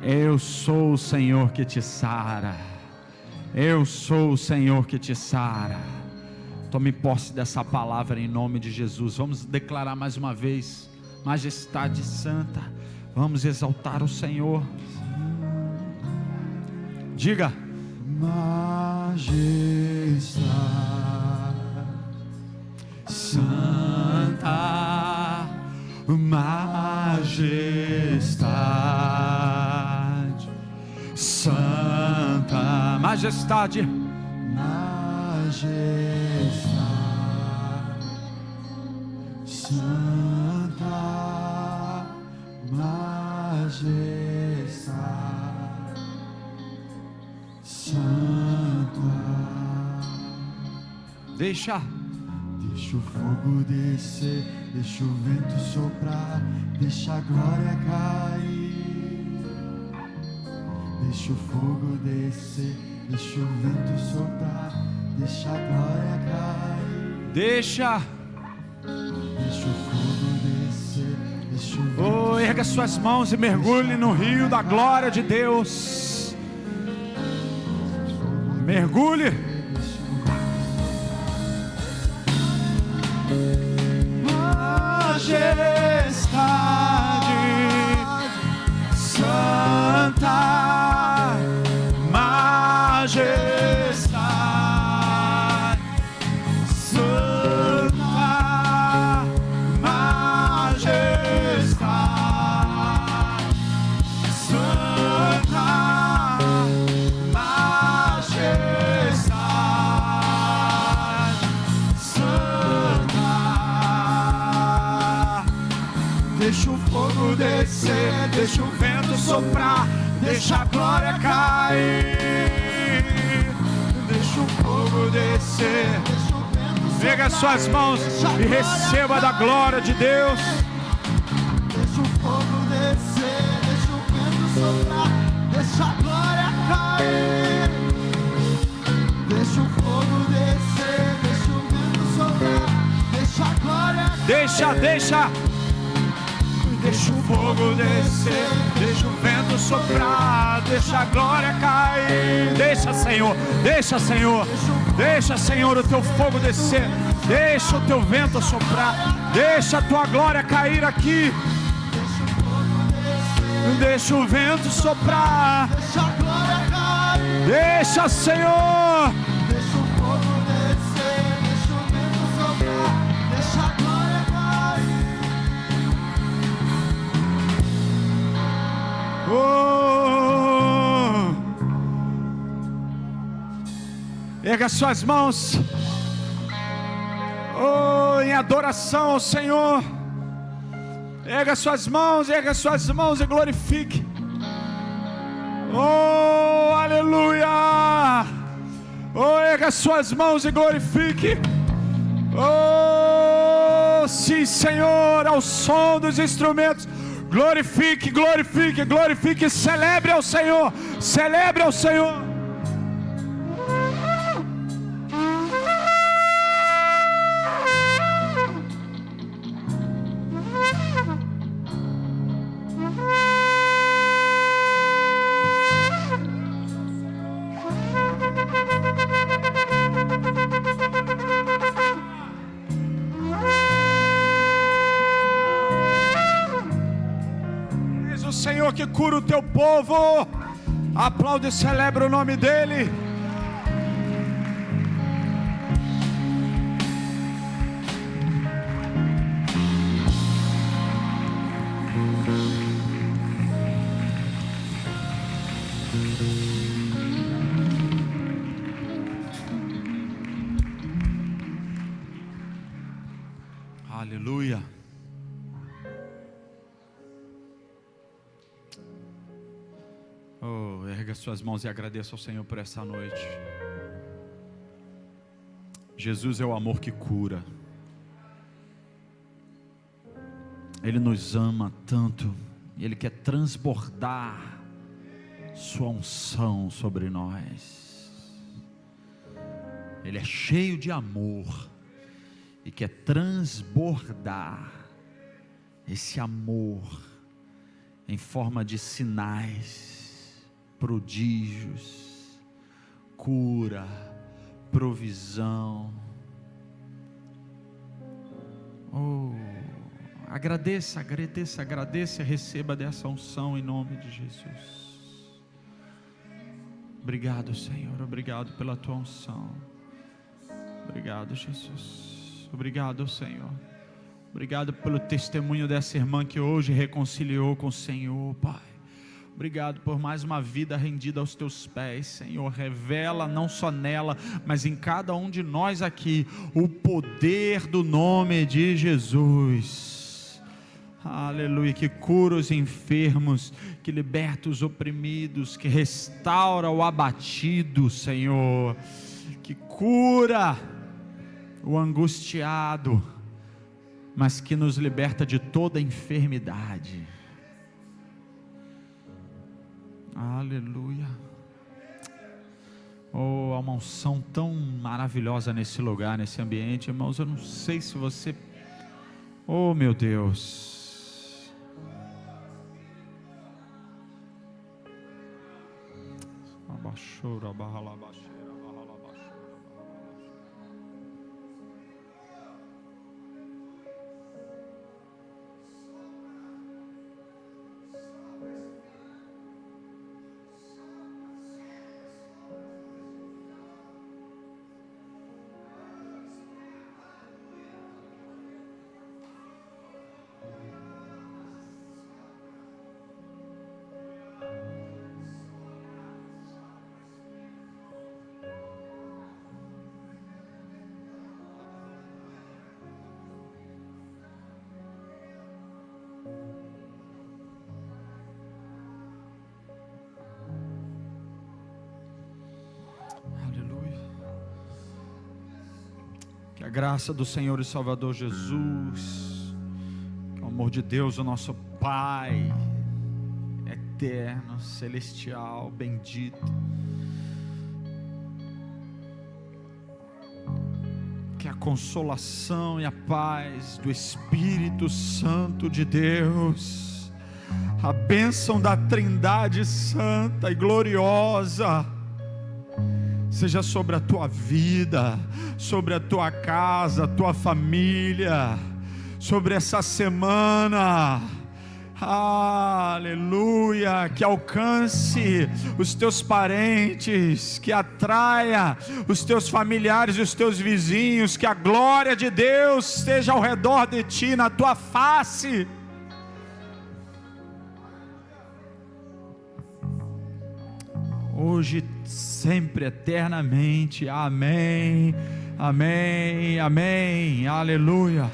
Eu sou o Senhor que te sara. Eu sou o Senhor que te sara. Tome posse dessa palavra em nome de Jesus. Vamos declarar mais uma vez: Majestade Santa. Vamos exaltar o Senhor. Diga: Majestade Santa, Majestade Santa, Majestade, Majestade Santa, Majestade Santa. Deixa o fogo descer, deixa o vento soprar, deixa a glória cair. deixa o fogo descer, deixa o vento soprar, deixa a glória cair. Deixa o fogo descer, deixa o vento erga suas mãos e mergulhe no rio da glória de Deus. Mergulhe. Majestade santa, majestade santa, majestade santa, majestade santa. Deixa o fogo descer, deixa o vento soprar, deixa a glória cair. Deixa o fogo descer, pega as suas mãos e receba da glória de Deus. Deixa o fogo descer, deixa o vento soprar, deixa a glória cair. Deixa o fogo descer, deixa o vento soprar, deixa a glória cair. Deixa. Deixa o fogo descer, deixa o vento soprar, deixa a glória cair. Deixa, Senhor, deixa, Senhor, deixa, Senhor, o teu fogo descer, deixa o teu vento soprar, deixa a tua glória cair aqui. Deixa o vento soprar, Deixa a glória cair. deixa, Senhor. Deixa o fogo descer, deixa o vento soprar, deixa a glória cair. Erga suas mãos, em adoração ao Senhor. Erga suas mãos e glorifique. Aleluia. Erga suas mãos e glorifique. Sim, Senhor, ao som dos instrumentos. Glorifique, glorifique, glorifique. Celebre ao Senhor, celebre ao Senhor. Senhor que cura o teu povo, aplaude e celebra o nome dele. Aleluia. Erga suas mãos e agradeça ao Senhor por essa noite. Jesus é o amor que cura. Ele nos ama tanto e Ele quer transbordar sua unção sobre nós. Ele é cheio de amor e quer transbordar esse amor em forma de sinais, prodígios, cura, provisão. Agradeça, agradeça, agradeça e receba dessa unção em nome de Jesus. Obrigado, Senhor, obrigado pela tua unção. Obrigado, Jesus. Obrigado, Senhor. Obrigado pelo testemunho dessa irmã que hoje reconciliou com o Senhor, Pai. Obrigado por mais uma vida rendida aos teus pés, Senhor. Revela não só nela, mas em cada um de nós aqui, o poder do nome de Jesus. Aleluia, que cura os enfermos, que liberta os oprimidos, que restaura o abatido, Senhor. Que cura o angustiado, mas que nos liberta de toda enfermidade. Aleluia. Oh, há uma unção tão maravilhosa nesse lugar, nesse ambiente, irmãos. Eu não sei se você... Oh, meu Deus. Abaixou, abaixou. Que a graça do Senhor e Salvador Jesus, que o amor de Deus, o nosso Pai eterno, celestial, bendito, que a consolação e a paz do Espírito Santo de Deus, a bênção da Trindade Santa e gloriosa, seja sobre a tua vida, sobre a tua casa, a tua família, sobre essa semana. Aleluia, que alcance os teus parentes, que atraia os teus familiares e os teus vizinhos, que a glória de Deus esteja ao redor de ti, na tua face. Hoje, sempre, eternamente. Amém, amém, amém, aleluia.